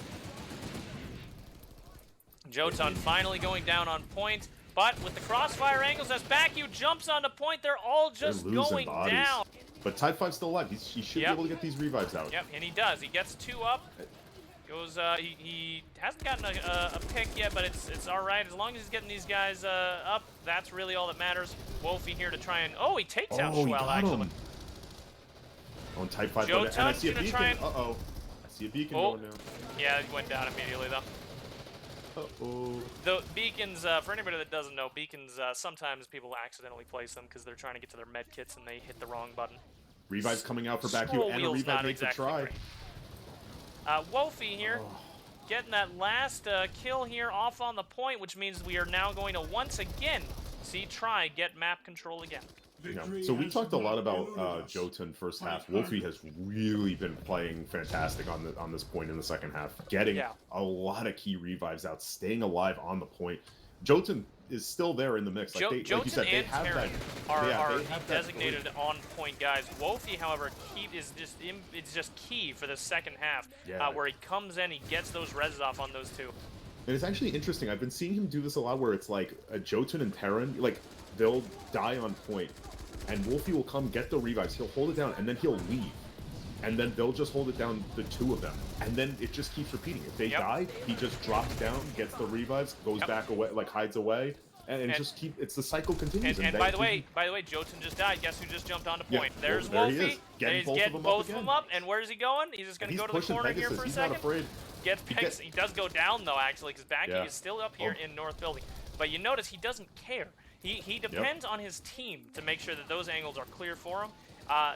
Jotun finally going down on point, but with the crossfire angles as BACU jumps onto point, they're all just going down. But Type 5's still alive. He should be able to get these revives out. Yep, and he does. He gets 2 up. Goes. He hasn't gotten a pick yet, but it's all right as long as he's getting these guys up. That's really all that matters. Wolfie here to try and he takes out Schwell actually. On Type 5, Joe and I see a beacon. I see a beacon going down. Yeah, he went down immediately though. The beacons, for anybody that doesn't know, beacons, sometimes people accidentally place them because they're trying to get to their med kits and they hit the wrong button. Revive's coming out for BACU and a revive made for try. Wolfie here, getting that last kill here off on the point, which means we are now going to once again see try get map control again. Yeah. So we talked a lot about Jotun first half. Wolfie has really been playing fantastic on this point in the second half, getting a lot of key revives out, staying alive on the point. Jotun is still there in the mix. Like, like you said, they have that. Are designated on point guys. Wolfie, however, it's just key for the second half, where he comes in, he gets those reses off on those 2. And it's actually interesting. I've been seeing him do this a lot, where it's like a Jotun and Terran, like they'll die on point, and Wolfie will come get the revives. He'll hold it down, and then he'll leave. And then they'll just hold it down, the 2 of them. And then it just keeps repeating. If they die, he just drops down, gets the revives, goes back away, like hides away, and just it's the cycle continues. And by the way, Jotun just died. Guess who just jumped onto point? Yeah, There's there Wolfie. He's getting both of them up. And where's he going? He's just going to go to the corner Pegasus. here for a He's second. Not afraid. Gets Pegasus. He does go down though, actually, because BACU is still up here in North Building. But you notice he doesn't care. He depends on his team to make sure that those angles are clear for him.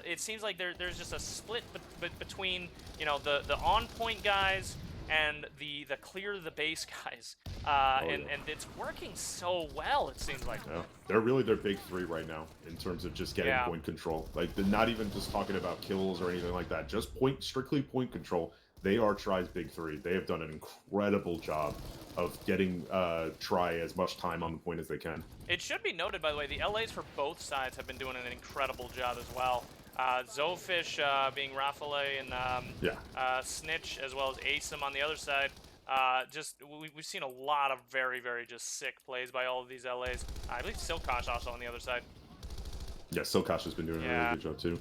It seems like there's just a split between the on-point guys and the clear the base guys, and it's working so well. It seems like they're really their big 3 right now in terms of just getting point control. Like they're not even just talking about kills or anything like that. Just strictly point control. They are Try's big 3. They have done an incredible job of getting Try as much time on the point as they can. It should be noted, by the way, the LAs for both sides have been doing an incredible job as well. Zofish being Rafale and Snitch, as well as Asum on the other side. We've seen a lot of very, very just sick plays by all of these LAs. I believe Silkosh also on the other side. Yeah, Silkosh has been doing a really good job too.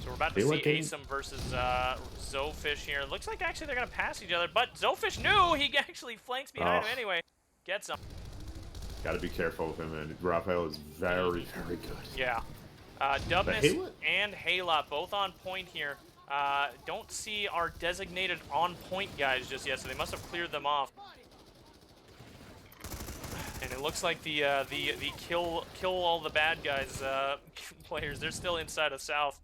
So we're about to see Asum versus Zofish here. Looks like actually they're going to pass each other, but Zofish knew he actually flanks behind him anyway. Gets him. Got to be careful with him, and Raphael is very, very good. Yeah. Dubness and Hayla both on point here. Don't see our designated on point guys just yet, so they must have cleared them off. And it looks like the kill all the bad guys players, they're still inside of South.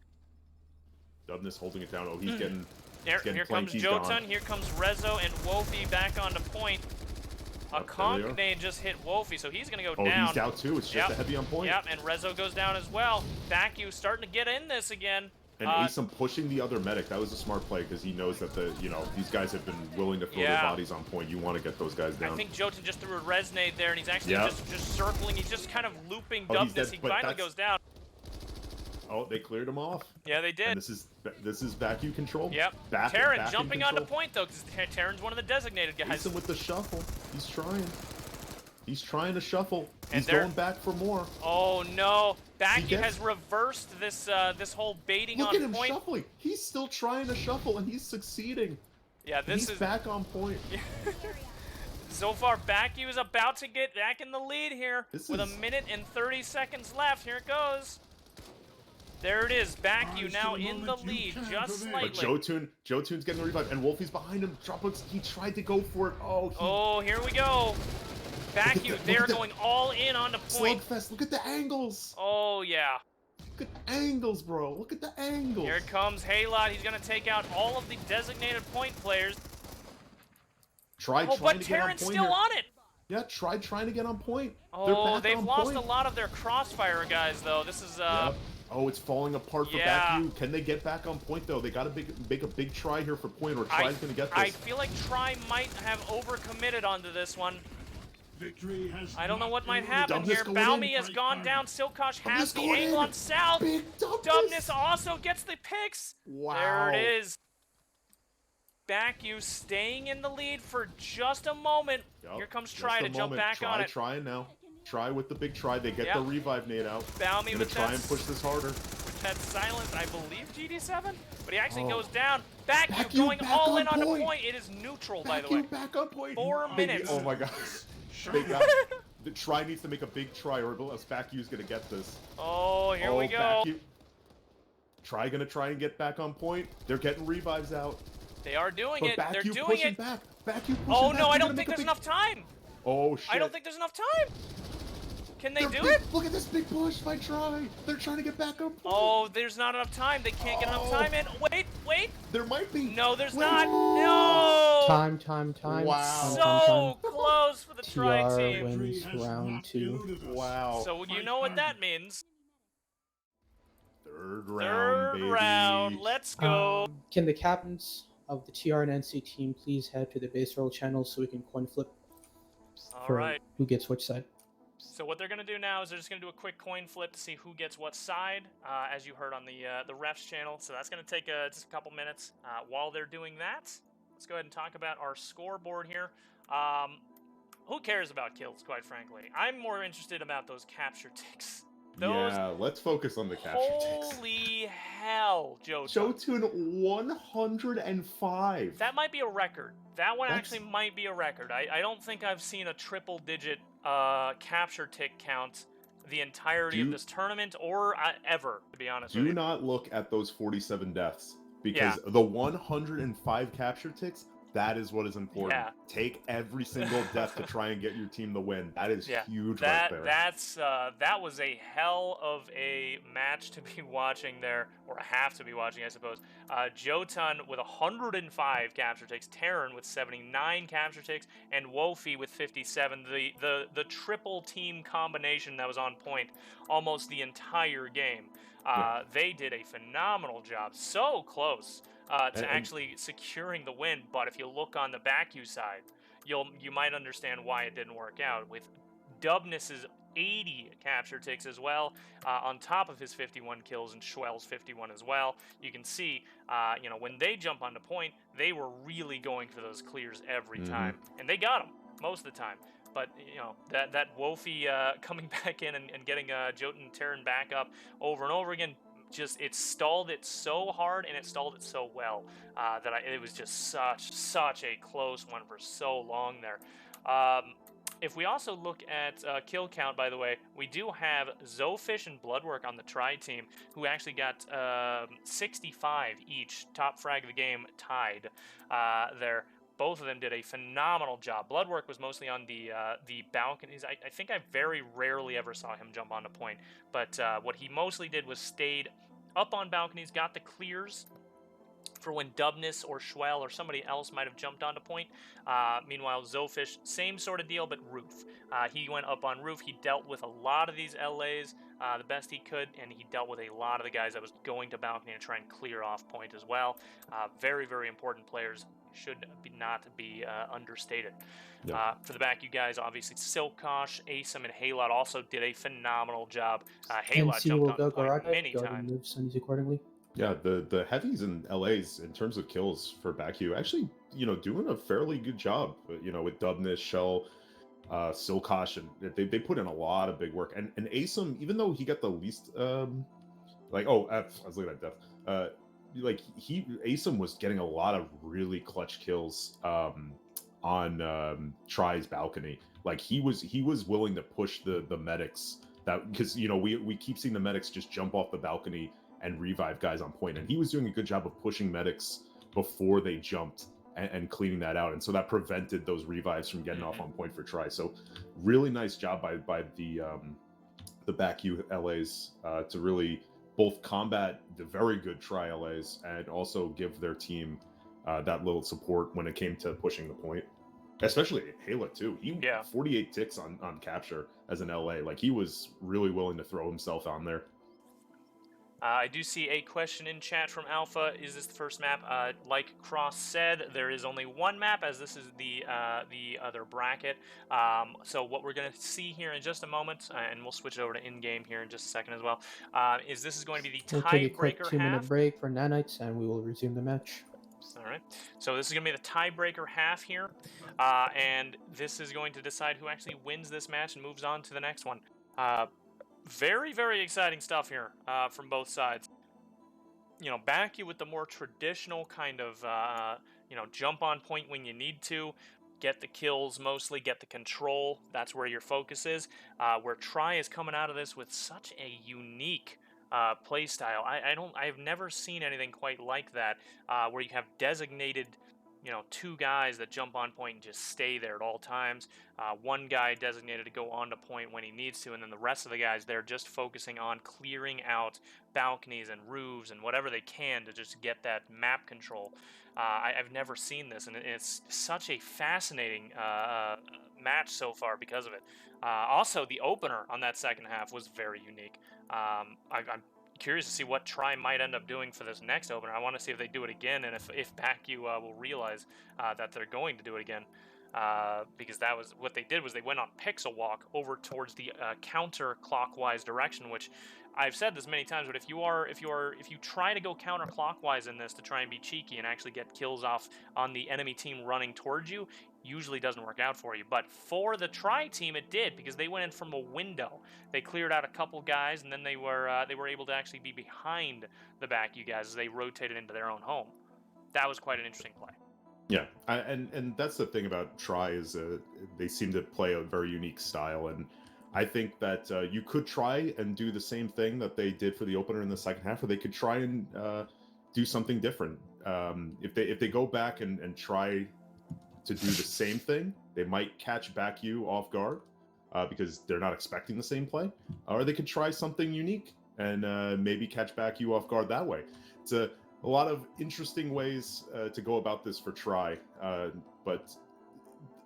Dubness holding it down. Oh, he's getting. Here comes Jotun. Here comes Rezo and Wolfie back onto point. A conk grenade just hit Wolfie, so he's going to go down. Oh, he's down too. It's just a heavy on point. Yep, and Rezo goes down as well. BACU starting to get in this again. And Asum pushing the other medic. That was a smart play because he knows that these guys have been willing to throw their bodies on point. You want to get those guys down. I think Jotun just threw a resnade there, and he's actually just circling. He's just kind of looping Dubness. He finally goes down. Oh, they cleared him off. Yeah, they did. And this is BACU control. Yep. Terran jumping onto point though, because Terran's one of the designated guys. Asum with the shuffle. He's trying. He's trying to shuffle. He's going back for more. Oh no! BACU has reversed this this whole baiting on point. Look at him shuffling. He's still trying to shuffle, and he's succeeding. Yeah, he's back on point. So far, BACU is about to get back in the lead here with a minute and 30 seconds left. Here it goes. There it is. BACU now in the lead, just slightly. But Jotun's getting the revive, and Wolfie's behind him. Droplets, he tried to go for it. Oh, here we go. BACU, they're going all in on the point. Slugfest, look at the angles. Oh, yeah. Look at the angles, bro. Look at the angles. Here comes Haylot. He's going to take out all of the designated point players. Trying to get on point Terran's still on it. Yeah, trying to get on point. Oh, they've lost a lot of their crossfire guys, though. This is... Oh, it's falling apart for BACU. Can they get back on point, though? They got to make a big try here for point, or Try's going to get this. I feel like Try might have overcommitted onto this one. I don't know what might happen here. Baumi has gone down. Silkosh has the angle on South. Dubness also gets the picks. Wow. There it is. BACU staying in the lead for just a moment. Here comes Try to jump back on it. Trying now. Try with the big try. They get Yep. the revive nade out. Bounty Gonna with try that, and push this harder. with that silence, I believe GD7, but he actually Oh. goes down. BACU BACU going back all on in on the point. point. It is neutral, by the way. BACU back on point. 4 minutes. Oh my god. They got the try needs to make a big try, or else BACU's gonna get this. Oh, here we go. BACU. Try gonna try and get back on point. They're getting revives out. They are doing But it. BACU They're doing pushing it. back. BACU pushing Oh back. no, I They're don't gonna think make a there's big- enough time. Oh shit. I don't think there's enough time. Can they They're do big- it? Look at this big push by Try. They're trying to get back on point. Oh, there's not enough time. They can't get enough time in. Wait. There might be. No, there's Wait. not. No. Time. Wow. So close for the Try TR team. wins round 2. Wow. So you know what that means. Third round, baby. Round. Let's go. Can the captains of the TR and NC team please head to the base roll channel so we can coin flip All for right. who gets which side? So what they're gonna do now is they're just gonna do a quick coin flip to see who gets what side, as you heard on the refs channel. So that's gonna take just a couple minutes. While they're doing that, let's go ahead and talk about our scoreboard here. Who cares about kills, quite frankly? I'm more interested about those capture ticks. Those, yeah, let's focus on the capture ticks. holy hell, Joe. Jotun 105. That might be a record. That one That's- actually might be a record. I don't think I've seen a triple-digit capture tick count the entirety of this tournament or ever, to be honest with Do you. not look at those 47 deaths because the 105 capture ticks, that is what is important. Yeah. Take every single death to try and get your team the win. That is Yeah, huge right there. that was a hell of a match to be watching there, or have to be watching, I suppose. Jotun with 105 capture ticks, Terran with 79 capture ticks, and Wofi with 57. The triple team combination that was on point almost the entire game. They did a phenomenal job. So close to actually securing the win. But if you look on the BACU side, you might understand why it didn't work out. With Dubness's 80 capture ticks as well, on top of his 51 kills and Schwell's 51 as well. You can see, when they jump onto point, they were really going for those clears every time, and they got them most of the time. But that Wofi coming back in and getting Jotun Terran back up over and over again, it stalled it so hard and it stalled it so well that it was just such a close one for so long there. If we also look at kill count, by the way, we do have Zofish and Bloodwork on the Tri team, who actually got 65 each, top frag of the game, tied there. Both of them did a phenomenal job. Bloodwork was mostly on the balconies. I think I very rarely ever saw him jump onto point, but what he mostly did was stayed up on balconies, got the clears for when Dubness or Schwell or somebody else might have jumped onto point. Meanwhile, Zofish, same sort of deal, but roof. He went up on roof. He dealt with a lot of these LAs the best he could, and he dealt with a lot of the guys that was going to balcony to try and clear off point as well. Very, very important players. Should not be understated. Yeah. For the back, you guys, obviously, Silkosh, Asum, and Halot also did a phenomenal job. Halot NC jumped will on go point garage, many go to times. move Sunnies accordingly. Yeah, the heavies and LAs in terms of kills for BACU actually, doing a fairly good job. With Dubness, Shell, Silkosh, and they put in a lot of big work. And Asum, even though he got the least, I was looking at death. Asum was getting a lot of really clutch kills on Try's balcony. Like he was willing to push the medics because we keep seeing the medics just jump off the balcony and revive guys on point, and he was doing a good job of pushing medics before they jumped and cleaning that out, and so that prevented those revives from getting off on point for Try. So really nice job by the BACU LAs to really both combat the very good Try LAs and also give their team that little support when it came to pushing the point. Especially Halo too. 48 ticks on capture as an LA. Like he was really willing to throw himself on there. I do see a question in chat from Alpha. Is this the first map? Like Cross said, there is only one map, as this is the other bracket. So what we're going to see here in just a moment, and we'll switch over to in-game here in just a second as well, is this is going to be the We'll take a quick tiebreaker 2-minute half. break for nanites, and we will resume the match. All right. So this is going to be the tiebreaker half here, and this is going to decide who actually wins this match and moves on to the next one. Very, very exciting stuff here from both sides. You know, BACU with the more traditional kind of, jump on point when you need to, get the kills mostly, get the control. That's where your focus is. Where Tri is coming out of this with such a unique play style. I've never seen anything quite like that, where you have designated, two guys that jump on point and just stay there at all times. One guy designated to go on to point when he needs to, and then the rest of the guys they're just focusing on clearing out balconies and roofs and whatever they can to just get that map control. I've never seen this, and it's such a fascinating match so far because of it. Also, the opener on that second half was very unique. I'm curious to see what Tri might end up doing for this next opener. I want to see if they do it again, and if BACU will realize that they're going to do it again. Because that was what they did, was they went on pixel walk over towards the counterclockwise direction, which I've said this many times, but if you try to go counterclockwise in this to try and be cheeky and actually get kills off on the enemy team running towards you, usually doesn't work out for you. But for the Tri team, it did, because they went in from a window. They cleared out a couple guys, and then they were able to actually be behind the BACU guys as they rotated into their own home. That was quite an interesting play. Yeah, and that's the thing about Tri is they seem to play a very unique style, and I think that you could try and do the same thing that they did for the opener in the second half, or they could try and do something different. If they go back and try to do the same thing, they might catch BACU off guard because they're not expecting the same play, or they could try something unique and maybe catch BACU off guard that way. It's a lot of interesting ways to go about this for Tri, but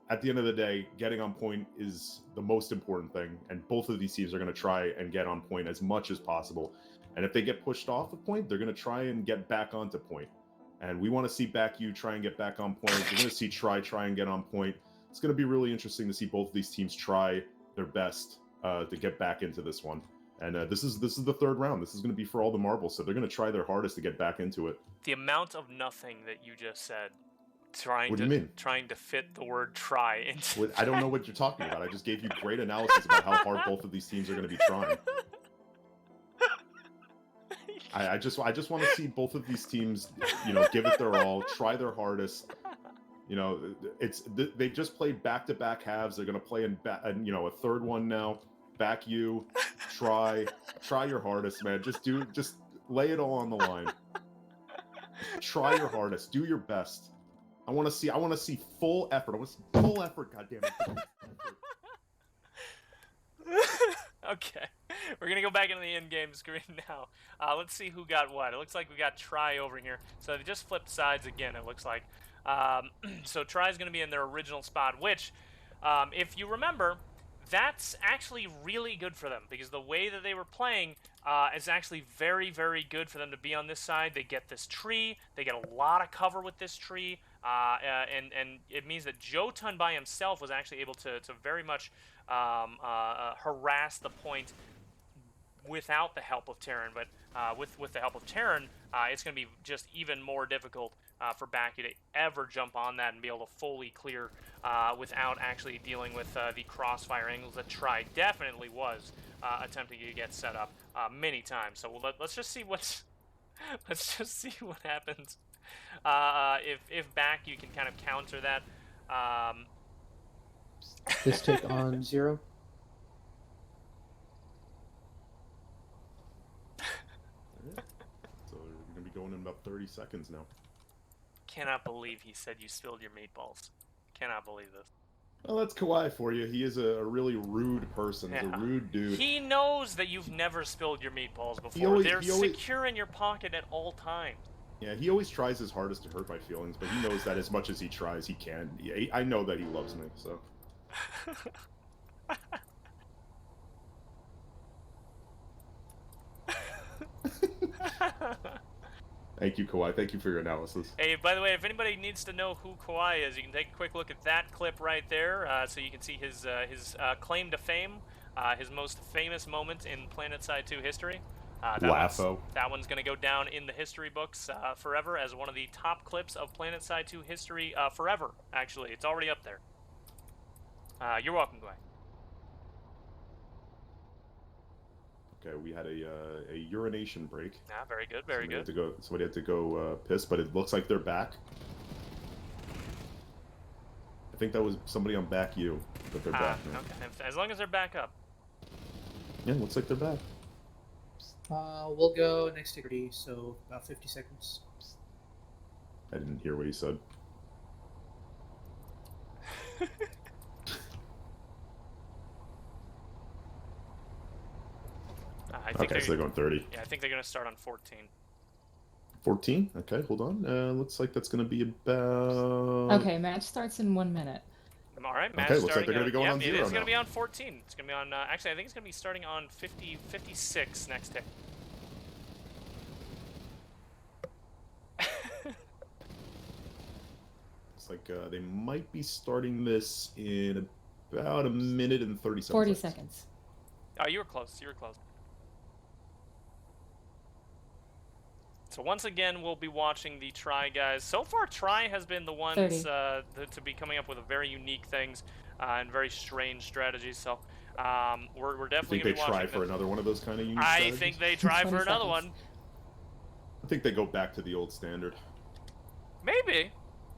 at the end of the day, getting on point is the most important thing, and both of these teams are going to try and get on point as much as possible. And if they get pushed off the point, they're going to try and get back onto point. And we want to see BACU try and get back on point. We're going to see Tri and get on point. It's going to be really interesting to see both of these teams try their best to get back into this one. And this is the third round. This is going to be for all the marbles, so they're going to try their hardest to get back into it. The amount of nothing that you just said, what do you mean? Trying to fit the word "try" into. I don't know what you're talking about. I just gave you great analysis about how hard both of these teams are going to be trying. I just want to see both of these teams, give it their all, try their hardest. They just played back-to-back halves. They're going to play in a third one now. BACU, try your hardest, man. Just lay it all on the line. Try your hardest. Do your best. I want to see full effort. I want to see full effort. Goddammit. Okay, we're gonna go back into the in-game screen now. Let's see who got what. It looks like we got Tri over here. So they just flipped sides again, it looks like. So Tri's gonna be in their original spot, which, if you remember, that's actually really good for them, because the way that they were playing is actually very, very good for them to be on this side. They get this tree. They get a lot of cover with this tree. And it means that Jotun by himself was actually able to very much harass the point without the help of Terran. But with the help of Terran, it's going to be just even more difficult for BACU to ever jump on that and be able to fully clear without actually dealing with the crossfire angles that Tri definitely was attempting to get set up many times. So let's just see what happens. If BACU can kind of counter that. This take on 0. So we're gonna be going in about 30 seconds now. Cannot believe he said you spilled your meatballs. Cannot believe this. Well, that's Kawhi for you. He is a really rude person. He's a rude dude. He knows that you've never spilled your meatballs before. They're secure in your pocket at all times. Yeah, he always tries his hardest to hurt my feelings, but he knows that as much as he tries, he can. I know that he loves me, so. Thank you, Kawhi. Thank you for your analysis. Hey, by the way, if anybody needs to know who Kawhi is, you can take a quick look at that clip right there, so you can see his claim to fame, his most famous moment in PlanetSide 2 history. That one's going to go down in the history books forever as one of the top clips of PlanetSide 2 history forever, actually. It's already up there. You're welcome, Gwen. Okay, we had a urination break. Ah, very good, very good. Somebody had to go piss, but it looks like they're back. I think that was somebody on BACU, but they're back now. Okay, as long as they're back up. Yeah, looks like they're back. We'll go next to 30, so about 50 seconds. I didn't hear what he said. Okay, so they're going 30. Yeah, I think they're going to start on 14. 14? Okay, hold on. Looks like that's going to be about... Okay, match starts in 1 minute. All right, match looks like they're going to be going on 0 It's going now. to be on 14. It's going to be on... actually, I think it's going to be starting on 56 next tick. Looks like they might be starting this in about a minute and 37 40 seconds. seconds. Oh, you were close. You were close. So once again, we'll be watching the Try guys. So far, Try has been the ones to be coming up with very unique things and very strange strategies. So we're definitely going to be watching. Think they try for another one of those kind of unique strategies? I think they try for another one. I think they go back to the old standard. Maybe.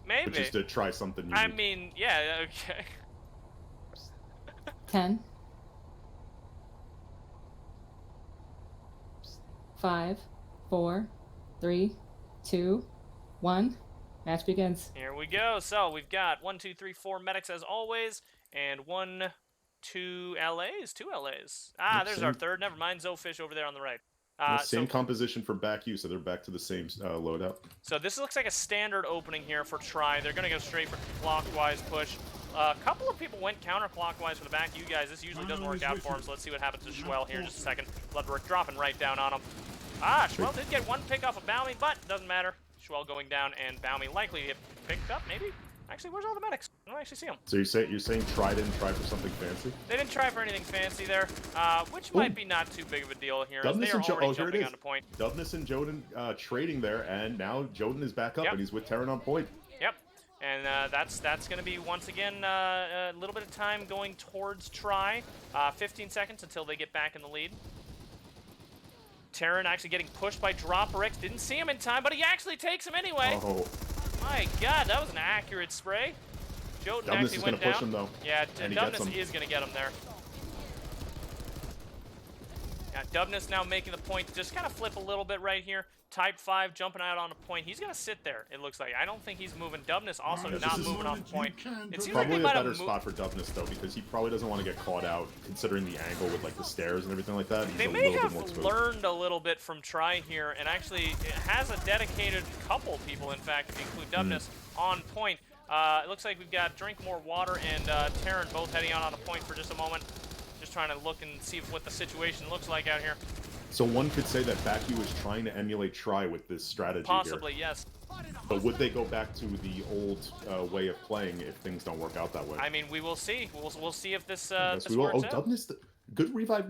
Maybe. But just to try something unique. I mean, yeah, okay. 10. 5, 4, 3, 2, 1. Match begins. Here we go. So we've got 1, 2, 3, 4 medics as always, and 1, 2 LAs, 2 LAs. Ah, there's our third. Never mind. Zofish over there on the right. Same composition for BACU, so they're back to the same loadout. So this looks like a standard opening here for Try. They're going to go straight for clockwise push. A couple of people went counterclockwise for the BACU guys. This usually doesn't work out for him, so let's see what happens to Schwell here in just a second. Bloodwork dropping right down on him. Ah, Schwell did get one pick off of Baumi, but doesn't matter. Schwell going down, and Baumi likely to get picked up, maybe? Actually, where's all the medics? I don't actually see them. So you're saying Try didn't try for something fancy? They didn't try for anything fancy there, which might be not too big of a deal here, as they are already jumping on the point. Dubness and Joden trading there, and now Joden is back up, and he's with Terran on point. Yep, and that's going to be, once again, a little bit of time going towards Try. 15 seconds until they get back in the lead. Terran actually getting pushed by Droporix. Didn't see him in time, but he actually takes him anyway. Oh. My God, that was an accurate spray. Joden actually went down. Push him, though. Yeah, Dubness is going to get him there. Yeah, Dubness now making the point to just kind of flip a little bit right here. Type 5 jumping out on a point. He's going to sit there, it looks like. I don't think he's moving. Dubness also not moving off the point. It seems like they probably might a better have spot for Dubness, though, because he probably doesn't want to get caught out, considering the angle with, like, the stairs and everything like that. They may have learned a little bit from Try here, and actually it has a dedicated couple people, in fact, if you include Dubness, on point. It looks like we've got Drink More Water and Terran both heading out on a point for just a moment. Just trying to look and see what the situation looks like out here. So one could say that BACU is trying to emulate Try with this strategy Possibly, here. Yes. But would they go back to the old way of playing if things don't work out that way? I mean, we will see. We'll see if this, yes, this works out. Dubness, good revive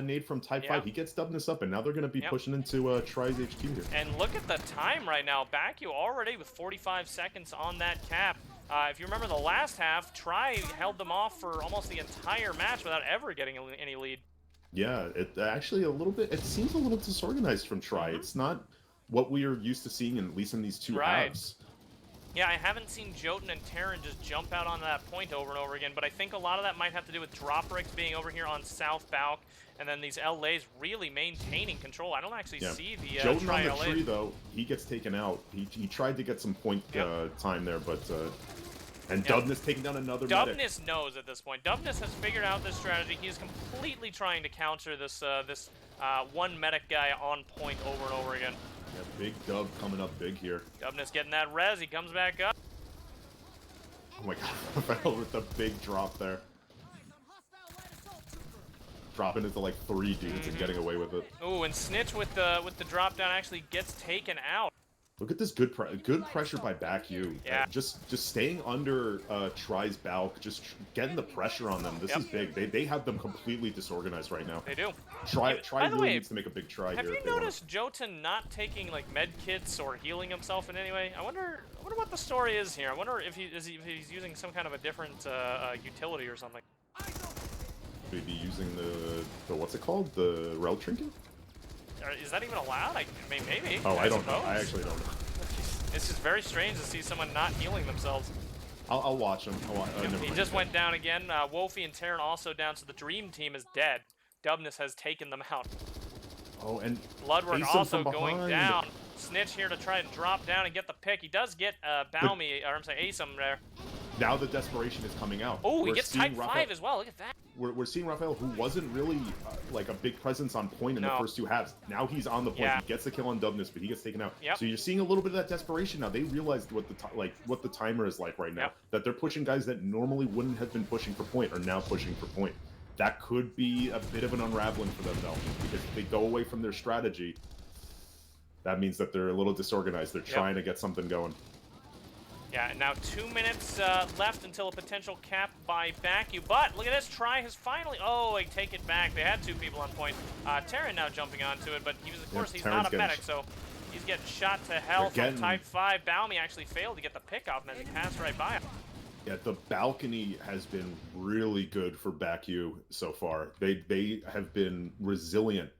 nade from Type 5. He gets Dubness up, and now they're going to be pushing into Try's HQ here. And look at the time right now. BACU already with 45 seconds on that cap. If you remember the last half, Try held them off for almost the entire match without ever getting any lead. Yeah, it actually a little bit. It seems a little disorganized from Try. It's not what we are used to seeing, at least in these two halves. Yeah, I haven't seen Jotun and Terran just jump out on that point over and over again, but I think a lot of that might have to do with Droporix being over here on South Balk, and then these LAs really maintaining control. I don't actually see the Jotun Try on the LA. tree, though, he gets taken out. He tried to get some point time there, but... And Dubness taking down another medic. Dubness knows at this point. Dubness has figured out this strategy. He is completely trying to counter this one medic guy on point over and over again. Yeah, big Dub coming up big here. Dubness getting that res. He comes back up. Oh my God, with the big drop there. Dropping into like 3 dudes and getting away with it. Ooh, and Snitch with the drop down actually gets taken out. Look at this good pressure by BACU. Yeah. Just staying under Try's Balk, just getting the pressure on them. This is big. They have them completely disorganized right now. They do. Try by the really way, needs to make a big try have here. Have you noticed Jotun not taking like med kits or healing himself in any way? I wonder what the story is here. I wonder if he's using some kind of a different utility or something. Maybe using the what's it called? The rel trinket? Is that even allowed? I mean, maybe. Oh, I don't know. I actually don't know. It's just very strange to see someone not healing themselves. I'll watch him. He just went down again. Wolfie and Terran also down, so the Dream Team is dead. Dubness has taken them out. Oh, and Bloodwork also going down. Snitch here to try and drop down and get the pick. He does get Balmy, or I'm sorry, Asim there. Now the desperation is coming out. Oh, he gets type 5 as well. Look at that. We're seeing Raphael, who wasn't really like a big presence on point in the first two halves. Now he's on the point. Yeah. He gets the kill on Dubness, but he gets taken out. Yep. So you're seeing a little bit of that desperation now. They realized what the timer is like right now. Yep. That they're pushing guys that normally wouldn't have been pushing for point are now pushing for point. That could be a bit of an unraveling for them though, because if they go away from their strategy, that means that they're a little disorganized. They're trying to get something going. Yeah, now 2 minutes left until a potential cap by BACU. But look at this, Try has finally... Oh, they take it back. They had two people on point. Terran now jumping onto it, but he was, of course, he's not a medic, so he's getting shot to hell from type 5. Balmy actually failed to get the pick off, and as he passed right by him. Yeah, the balcony has been really good for BACU so far. They have been resilient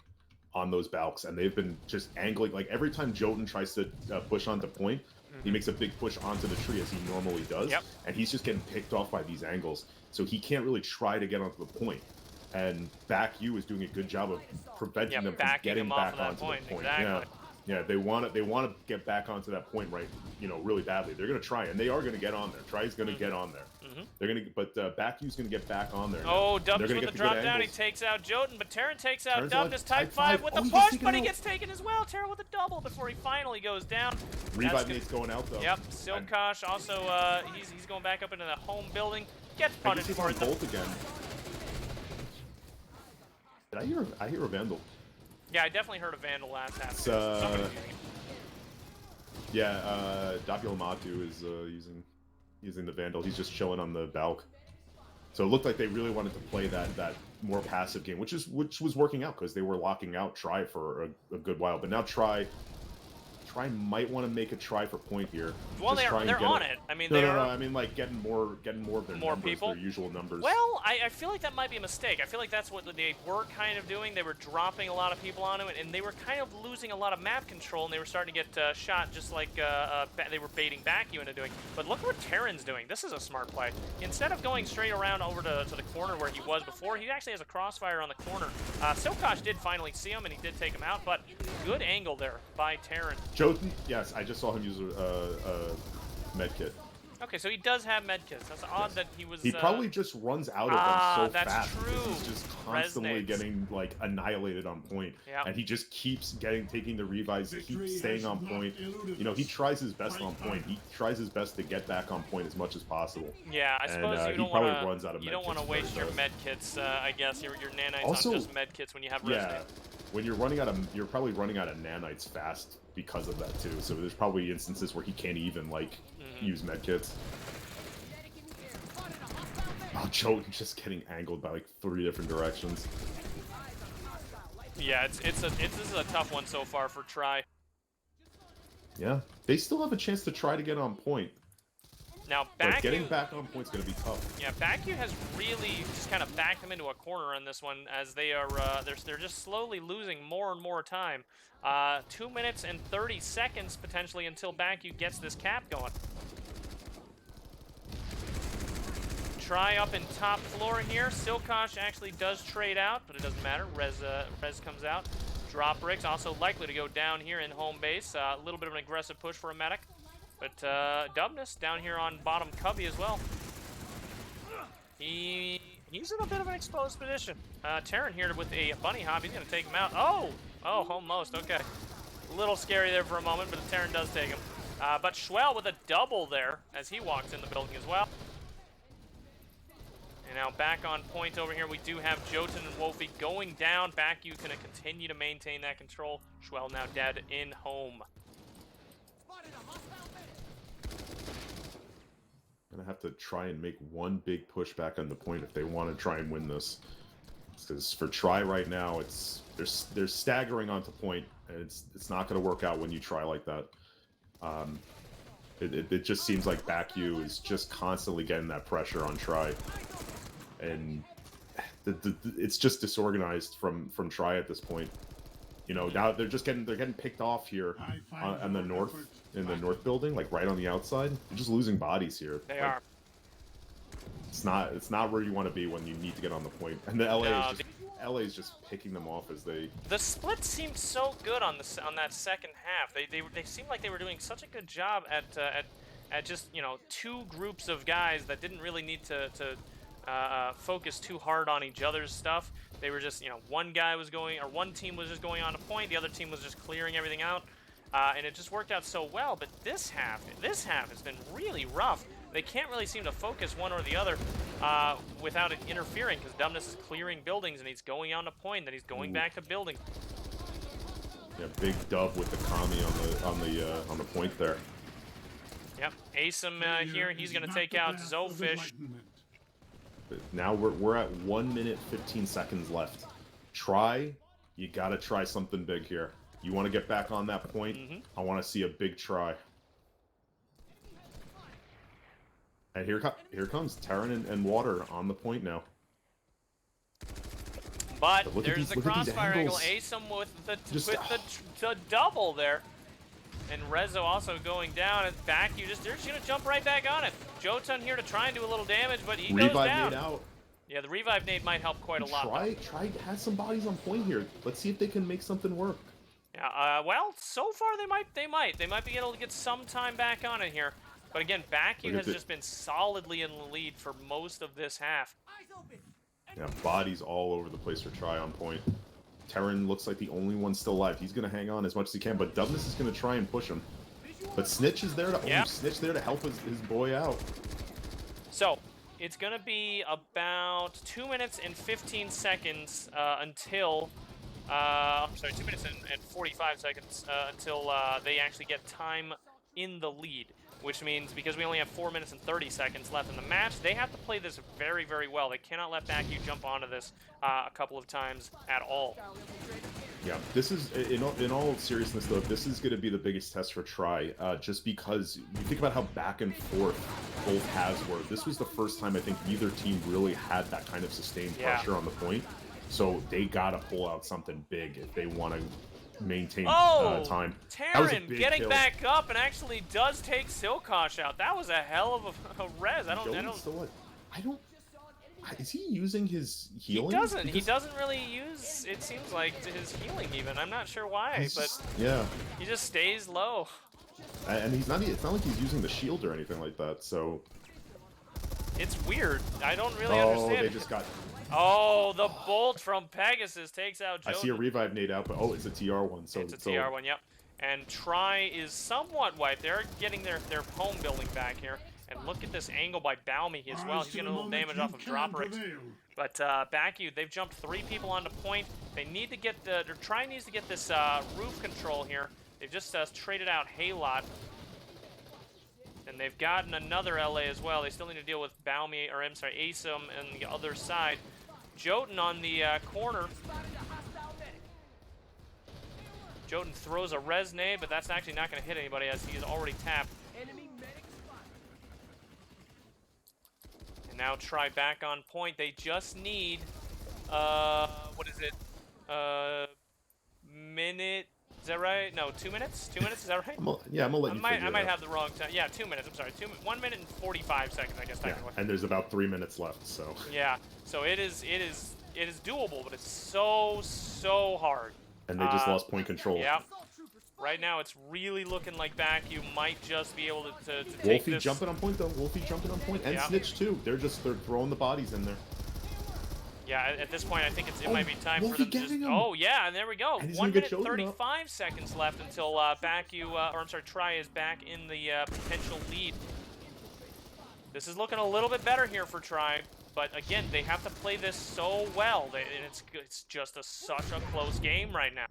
on those balks, and they've been just angling. Like every time Jotun tries to push onto point, he makes a big push onto the tree as he normally does, and he's just getting picked off by these angles. So he can't really try to get onto the point. And BACU is doing a good job of preventing them from getting back onto the point. Exactly. Yeah, they want to get back onto that point really badly. They're going to try, and they are going to get on there. Try's going to get on there. They're going to, but BACU's going to get back on there. Oh, Dubs with the drop down. He takes out Jotun, but Terran takes out Dubs type 5 with the push, but he gets taken as well. Terran with a double before he finally goes down. Revive nate's going out though. Yep, Silkosh also, he's going back up into the home building. Gets punished for it. Bolt again. Did I hear a Vandal? Yeah, I definitely heard a Vandal last half. Dapiel Matu is using the Vandal. He's just chilling on the Valk. So it looked like they really wanted to play that more passive game, which was working out because they were locking out Try for a good while. But now Try might want to make a try for point here. Well, they're on it. I mean, no. I mean, like getting more of their numbers, people, their usual numbers. Well, I feel like that might be a mistake. I feel like that's what they were kind of doing. They were dropping a lot of people onto it, and they were kind of losing a lot of map control, and they were starting to get shot just like they were baiting BACU into doing. But look what Terran's doing. This is a smart play. Instead of going straight around over to the corner where he was before, he actually has a crossfire on the corner. Silkosh did finally see him, and he did take him out, but good angle there by Terran. Jotun, yes, I just saw him use a med kit. Okay, so he does have med kits. That's odd that he was... He probably just runs out of them so that's fast. True. He's just constantly getting like annihilated on point. Yeah. And he just keeps taking the revives, keeps staying on point. You know, he tries his best on point. He tries his best to get back on point as much as possible. Yeah, I suppose and, you don't want to. You don't want to waste your med kits. I guess your nanites also, on just med kits when you have resonate. When you're running out of, you're probably running out of nanites fast because of that too. So there's probably instances where he can't even like use med kits. Oh, Joe just getting angled by like 3 different directions. Yeah, this is a tough one so far for Try. Yeah, they still have a chance to try to get on point. Now, but getting back on point is going to be tough. Yeah, BACU has really just kind of backed them into a corner on this one, as they are they're just slowly losing more and more time. 2 minutes and 30 seconds potentially until BACU gets this cap going. Try up in top floor here. Silkosh actually does trade out, but it doesn't matter. Rez comes out. Drop bricks also likely to go down here in home base. A little bit of an aggressive push for a medic. But Dubness down here on bottom cubby as well. He's in a bit of an exposed position. Terran here with a bunny hop. He's going to take him out. Oh, almost. Okay. A little scary there for a moment, but Terran does take him. But Schwell with a double there as he walks in the building as well. And now back on point over here, we do have Jotun and Wolfie going down. BACU going to continue to maintain that control. Schwell now dead in home. Gonna have to try and make one big push back on the point if they want to try and win this. Because for Try right now, they're staggering onto point, and it's not going to work out when you try like that. It just seems like BACU is just constantly getting that pressure on Try, and it's just disorganized from Try at this point. You know, now they're getting picked off here on the north in the north building, like right on the outside. They're just losing bodies here. They like, are. It's not where you want to be when you need to get on the point. And the LA is just picking them off as they. The split seemed so good on that second half. They seemed like they were doing such a good job at just, you know, two groups of guys that didn't really need to focus too hard on each other's stuff. They were just, you know, one team was just going on a point, the other team was just clearing everything out, and it just worked out so well. But this half has been really rough. They can't really seem to focus one or the other without it interfering, because Dumbness is clearing buildings and he's going on a point, then he's going back to building. Yeah, big dub with the Kami on the point there. Yep, Asim here, he's gonna take out Zofish. Now we're at 1 minute 15 seconds left. You gotta try something big here. You want to get back on that point? I want to see a big try. And here comes Terran and Water on the point now. But there's the crossfire angle. Asim with the double there. And Rezo also going down, and BACU they're just gonna jump right back on it. Jotun here to try and do a little damage, but he goes down. Nade out. Yeah, the revive nade might help quite a lot. Try has some bodies on point here. Let's see if they can make something work. Yeah, well, so far they might be able to get some time back on it here. But again, BACU has just been solidly in the lead for most of this half. Yeah, bodies all over the place for Try on point. Terran looks like the only one still alive. He's going to hang on as much as he can, but Dumbness is going to try and push him. But Snitch is there to help his boy out. So, it's going to be about 2 minutes and 15 seconds until... I'm sorry, 2 minutes and 45 seconds until they actually get time in the lead. Which means, because we only have 4 minutes and 30 seconds left in the match, they have to play this very, very well. They cannot let BACU jump onto this a couple of times at all. Yeah, this is, in all seriousness though, this is going to be the biggest test for Try, just because you think about how back and forth both halves were. This was the first time I think either team really had that kind of sustained pressure on the point. So they got to pull out something big if they want to maintain time. Terran getting back up and actually does take Silkosh out. That was a hell of a res. Is he using his healing? He doesn't really use, it seems like, his healing even. I'm not sure why, but yeah, he just stays low. And it's not like he's using the shield or anything like that, so it's weird. I don't really understand. They just got Oh, the bolt from Pegasus takes out Joe. I see a revive nade out, but it's a TR one. So it's a TR one, yep. And Try is somewhat wiped. They're getting their home building back here. And look at this angle by Balmy as well. He's getting a little damage off of drop rigs. But BACU, they've jumped 3 people onto point. They need to get Try needs to get this roof control here. They've just traded out Haylot. And they've gotten another LA as well. They still need to deal with Asim on the other side. Jotun on the corner. Jotun throws a res nade, but that's actually not going to hit anybody as he's already tapped. And now Try back on point. They just need, what is it? Minute. Is that right? No, 2 minutes? 2 minutes? Is that right? I'm gonna let you I might have the wrong time. Yeah, 2 minutes. I'm sorry. 1 minute and 45 seconds, I guess. Technically. And there's about 3 minutes left. So. Yeah. So it is doable, but it's so hard. And they just lost point control. Yeah. Right now, it's really looking like BACU might just be able to take Wolfie this. jumping on point though. Wolfie jumping on point, and Snitch too. They're throwing the bodies in there. Yeah, at this point, I think it might be time Wolfie for them to just... him. Oh, yeah, and there we go. And 1 minute 35 seconds left until Try is back in the potential lead. This is looking a little bit better here for Try, but again, they have to play this so well, and it's just such a close game right now.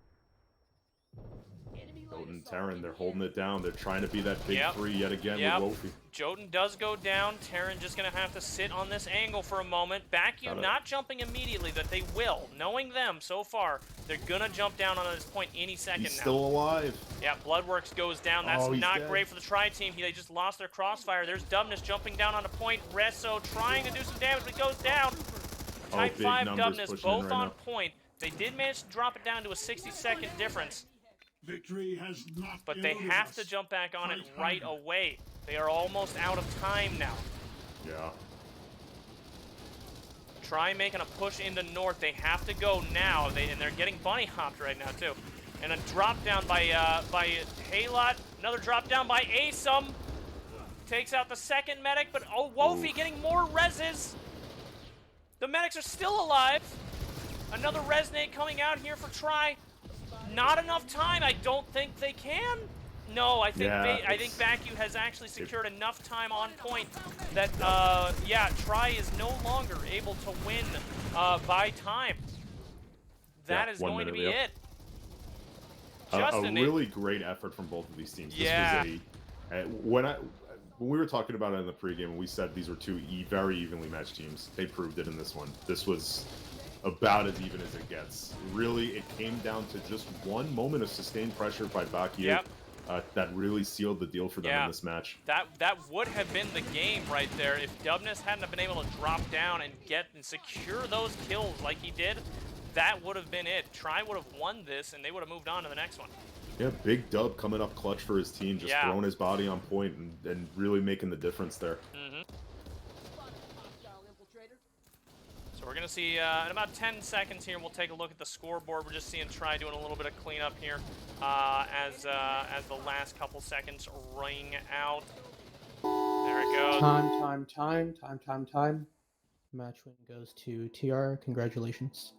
Jotun, Terran, they're holding it down. They're trying to be that big three yet again with Wolfie. Jotun does go down. Terran just going to have to sit on this angle for a moment. BACU not jumping immediately, but they will. Knowing them so far, they're going to jump down on this point any second now. He's still alive. Yeah, Bloodworks goes down. That's not great for the Tri-Team. They just lost their crossfire. There's Dubness jumping down on a point. Resso trying to do some damage, but he goes down. Type 5 Dubness both on point. They did manage to drop it down to a 60-second difference. Victory has not but they have to jump back on it right away. They are almost out of time now. Yeah. Try making a push into north. They have to go now. And they're getting bunny hopped right now too. And a drop down by Halot. Another drop down by Asum. Takes out the second medic, but Wofi getting more reses. The medics are still alive. Another resonate coming out here for Try. Not enough time. I don't think they can. No, I think I think BACU has actually secured enough time on point that Try is no longer able to win by time. That is going to be it. Justin, a really great effort from both of these teams. Yeah. This was when we were talking about it in the pregame, we said these were two very evenly matched teams. They proved it in this one. This was about as even as it gets. Really, it came down to just one moment of sustained pressure by BACU that really sealed the deal for them in this match. That would have been the game right there if Dubness hadn't been able to drop down and secure those kills like he did. That would have been it. Try would have won this, and they would have moved on to the next one. Yeah, big Dub coming up clutch for his team, just throwing his body on point and really making the difference there. So we're going to see in about 10 seconds here, we'll take a look at the scoreboard. We're just seeing Try doing a little bit of cleanup here as the last couple seconds ring out. There it goes. Time. Match win goes to TR. Congratulations.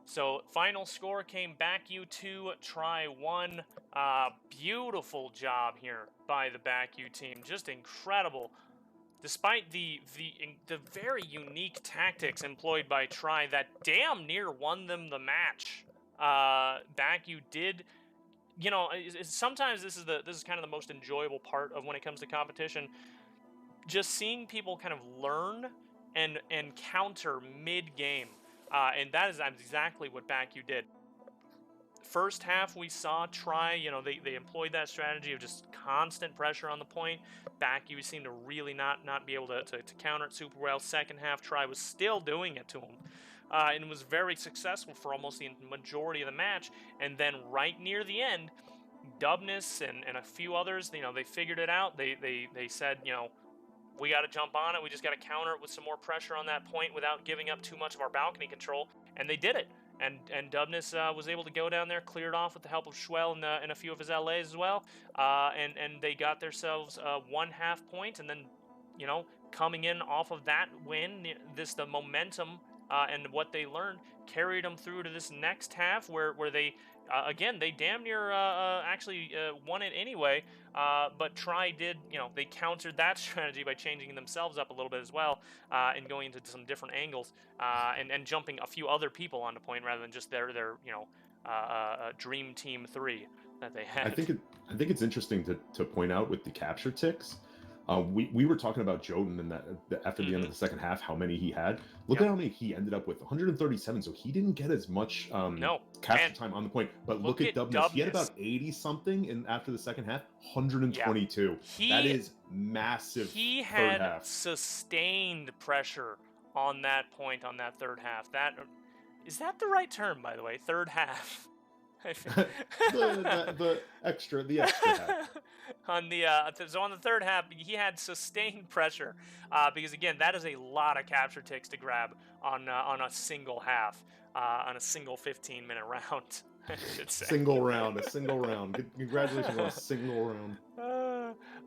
So final score came BACU 2, Try 1. Beautiful job here by the BACU team. Just incredible. Despite the very unique tactics employed by Try that damn near won them the match, BACU did. You know, sometimes this is kind of the most enjoyable part of when it comes to competition. Just seeing people kind of learn and counter mid-game, and that is exactly what BACU did. First half we saw Try, you know, they employed that strategy of just constant pressure on the point. BACU seemed to really not be able to counter it super well. Second half, Try was still doing it to him. And was very successful for almost the majority of the match. And then right near the end, Dubness and a few others, you know, they figured it out. They said, you know, we got to jump on it. We just got to counter it with some more pressure on that point without giving up too much of our balcony control. And they did it. And Dubness was able to go down there, clear it off with the help of Schwell and a few of his LAs as well. And they got themselves 1/2 point. And then, you know, coming in off of that win, the momentum and what they learned carried them through to this next half where they, again, they damn near actually won it anyway. But Try did, you know, they countered that strategy by changing themselves up a little bit as well and going into some different angles and jumping a few other people onto point rather than just their you know, dream team 3 that they had. I think it's interesting to point out with the capture ticks. We were talking about Jotun and that after the end of the second half, how many he had. Look at how many he ended up with, 137. So he didn't get as much capture time on the point. But look at Dubness. He had about 80 something in after the second half, 122. That is massive. He had sustained pressure on that point on that third half. Is that the right term, by the way? Third half. the extra half. On the so on the third half, he had sustained pressure because again, that is a lot of capture ticks to grab on a single half, on a single 15-minute round. I should say. A single round. Congratulations on a single round.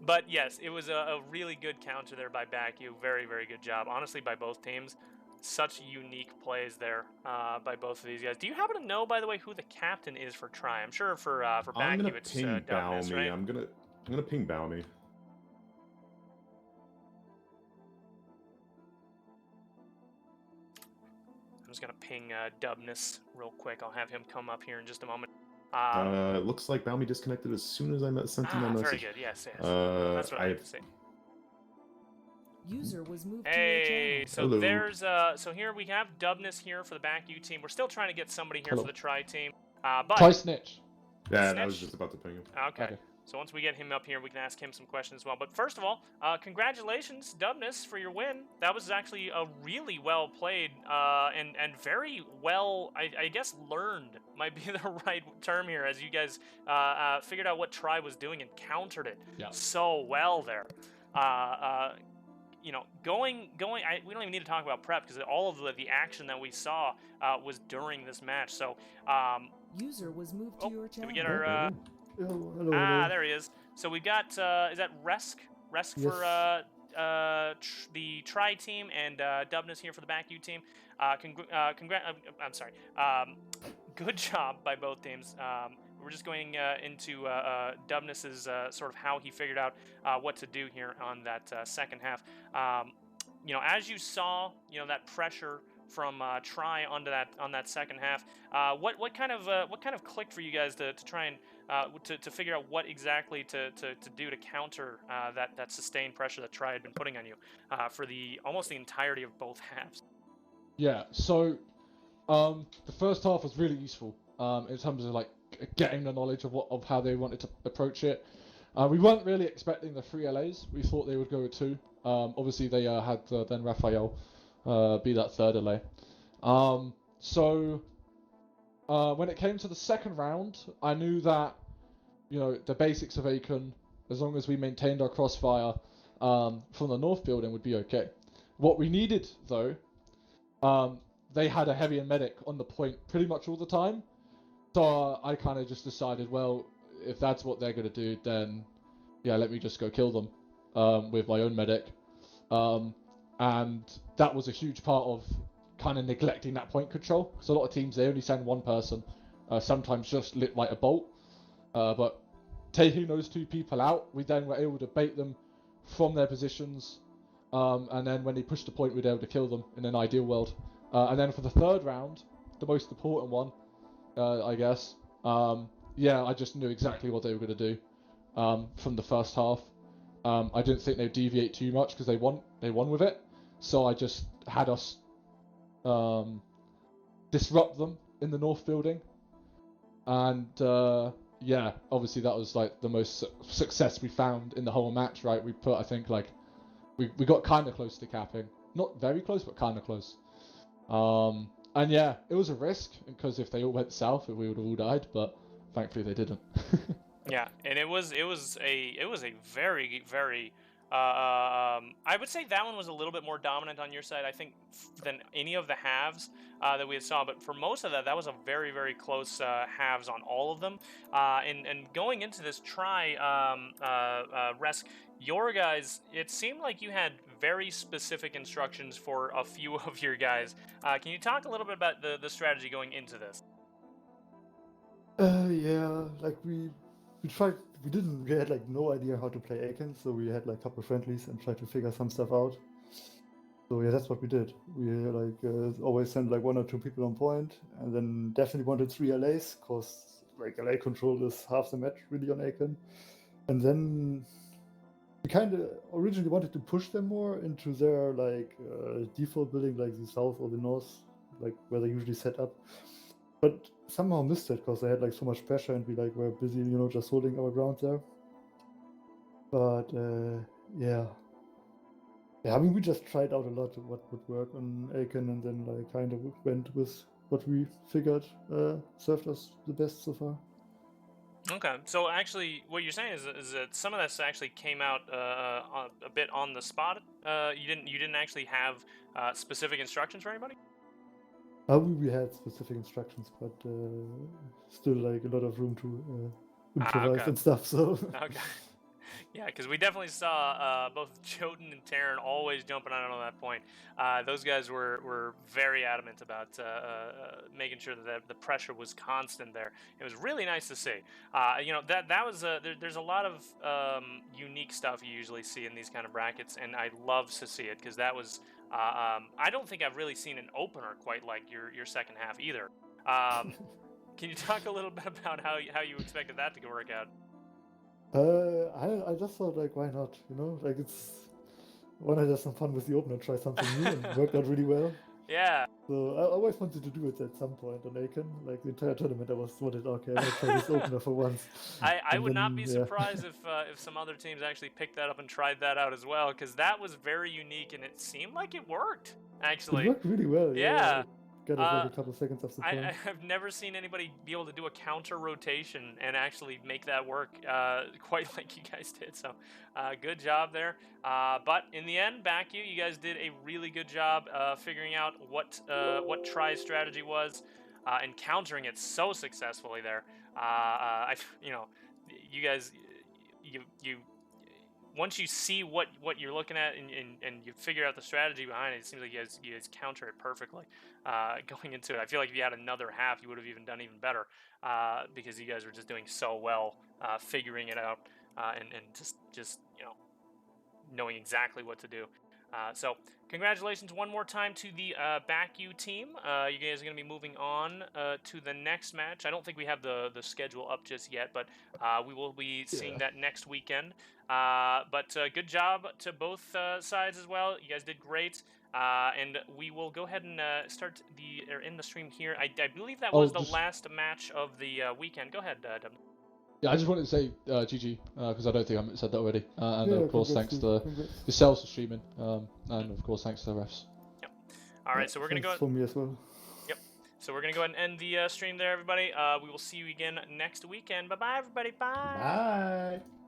But yes, it was a really good counter there by BACU. Very, very good job, honestly, by both teams. Such unique plays there by both of these guys. Do you happen to know, by the way, who the captain is for Try? I'm sure for BACU it's Dubness, right? I'm gonna ping Baumy. I'm just gonna ping Dubness real quick. I'll have him come up here in just a moment. It looks like Balmy disconnected as soon as I sent him that message. Very good. Yes. That's what I have to say. User was moved to Hey, your so Hello. there's so here we have Dubness here for the BACU team. We're still trying to get somebody here Hello. for the Tri team. But Try Snitch. Yeah, Snitch? I was just about to ping him. Okay. So once we get him up here, we can ask him some questions as well. But first of all, congratulations, Dubness, for your win. That was actually a really well played and very well, I guess, learned might be the right term here, as you guys figured out what Tri was doing and countered it so well there. You know, we don't even need to talk about prep because all of the action that we saw was during this match. So, user was moved to your channel. did we get our? Hello. There he is. So we got, is that Resk? Resk Yes. for the Tri team and Dubness here for the BACU team. I'm sorry. Good job by both teams. We're just going into Dubness's sort of how he figured out what to do here on that second half. You know, as you saw, you know, that pressure from Tri on that second half. What kind of clicked for you guys to try and to figure out what exactly to do to counter that sustained pressure that Tri had been putting on you for almost the entirety of both halves? Yeah. So the first half was really useful in terms of like getting the knowledge of how they wanted to approach it. We weren't really expecting the 3 LAs. We thought they would go with 2. Obviously, they had then Raphael be that third LA. So when it came to the second round, I knew that, you know, the basics of Aiken, as long as we maintained our crossfire from the north building, would be okay. What we needed, though, they had a heavy and medic on the point pretty much all the time. So I kind of just decided, well, if that's what they're going to do, then yeah, let me just go kill them with my own medic. And that was a huge part of kind of neglecting that point control. Because a lot of teams, they only send one person, sometimes just light a bolt. But taking those 2 people out, we then were able to bait them from their positions. And then when they pushed the point, we were able to kill them in an ideal world. And then for the third round, the most important one, I guess, yeah, I just knew exactly what they were going to do from the first half. I didn't think they'd deviate too much because they won with it. So I just had us disrupt them in the north building. And yeah, obviously that was like the most success we found in the whole match, right? We put, I think, like, we got kind of close to capping. Not very close, but kind of close. And yeah, it was a risk because if they all went south, we would have all died. But thankfully, they didn't. Yeah, and it was a very, very. I would say that one was a little bit more dominant on your side, I think, than any of the halves that we had saw. But for most of that was a very, very close halves on all of them. And going into this Tri, Resk, your guys, it seemed like you had very specific instructions for a few of your guys. Can you talk a little bit about the strategy going into this? Yeah, like we tried. We had like no idea how to play Aiken, so we had like a couple friendlies and tried to figure some stuff out. So yeah, that's what we did. We like always sent like 1 or 2 people on point, and then definitely wanted 3 LAs, cause like LA control is half the match really on Aiken. And then we kind of originally wanted to push them more into their like default building, like the south or the north, like where they usually set up. But somehow missed it because they had like so much pressure and we like were busy, you know, just holding our ground there. But yeah, I mean, we just tried out a lot of what would work on Aiken, and then like kind of went with what we figured served us the best so far. Okay, so actually, what you're saying is that some of this actually came out a bit on the spot. You didn't actually have specific instructions for anybody? We had specific instructions, but still like a lot of room to improvise okay. and stuff. So Okay. Yeah, because we definitely saw both Jotun and Terran always jumping on that point. Those guys were very adamant about making sure that the pressure was constant there. It was really nice to see. You know, that was there's a lot of unique stuff you usually see in these kind of brackets, and I love to see it because that was I don't think I've really seen an opener quite like your second half either. Can you talk a little bit about how you expected that to work out? I just thought like, why not? You know, like why not have some fun with the opener, try something new, and it worked out really well. Yeah. So I always wanted to do it at some point on Aiken. Like the entire tournament, I wanted, okay, I'm gonna try this opener for once. I would not be surprised if some other teams actually picked that up and tried that out as well, because that was very unique and it seemed like it worked. Actually, it worked really well. Yeah. Got us like a couple seconds of support. I've never seen anybody be able to do a counter rotation and actually make that work quite like you guys did. So good job there. But in the end, BACU, you guys did a really good job figuring out what Try's strategy was and countering it so successfully there. You guys, you once you see what you're looking at and you figure out the strategy behind it, it seems like you guys counter it perfectly going into it. I feel like if you had another half, you would have even done even better because you guys were just doing so well figuring it out and just knowing exactly what to do. So congratulations one more time to the BACU team. You guys are going to be moving on to the next match. I don't think we have the schedule up just yet, but we will be seeing that next weekend. But good job to both sides as well. You guys did great. And we will go ahead and end the stream here. I believe that was the last match of the weekend. Go ahead, Dub. Yeah, I just wanted to say GG because I don't think I said that already. And of course, thanks to yourselves for streaming, and of course, thanks to the refs. Yep. All right, so we're gonna go. For me as well. Yep. So we're gonna go ahead and end the stream there, everybody. We will see you again next weekend. Bye bye, everybody. Bye. Bye.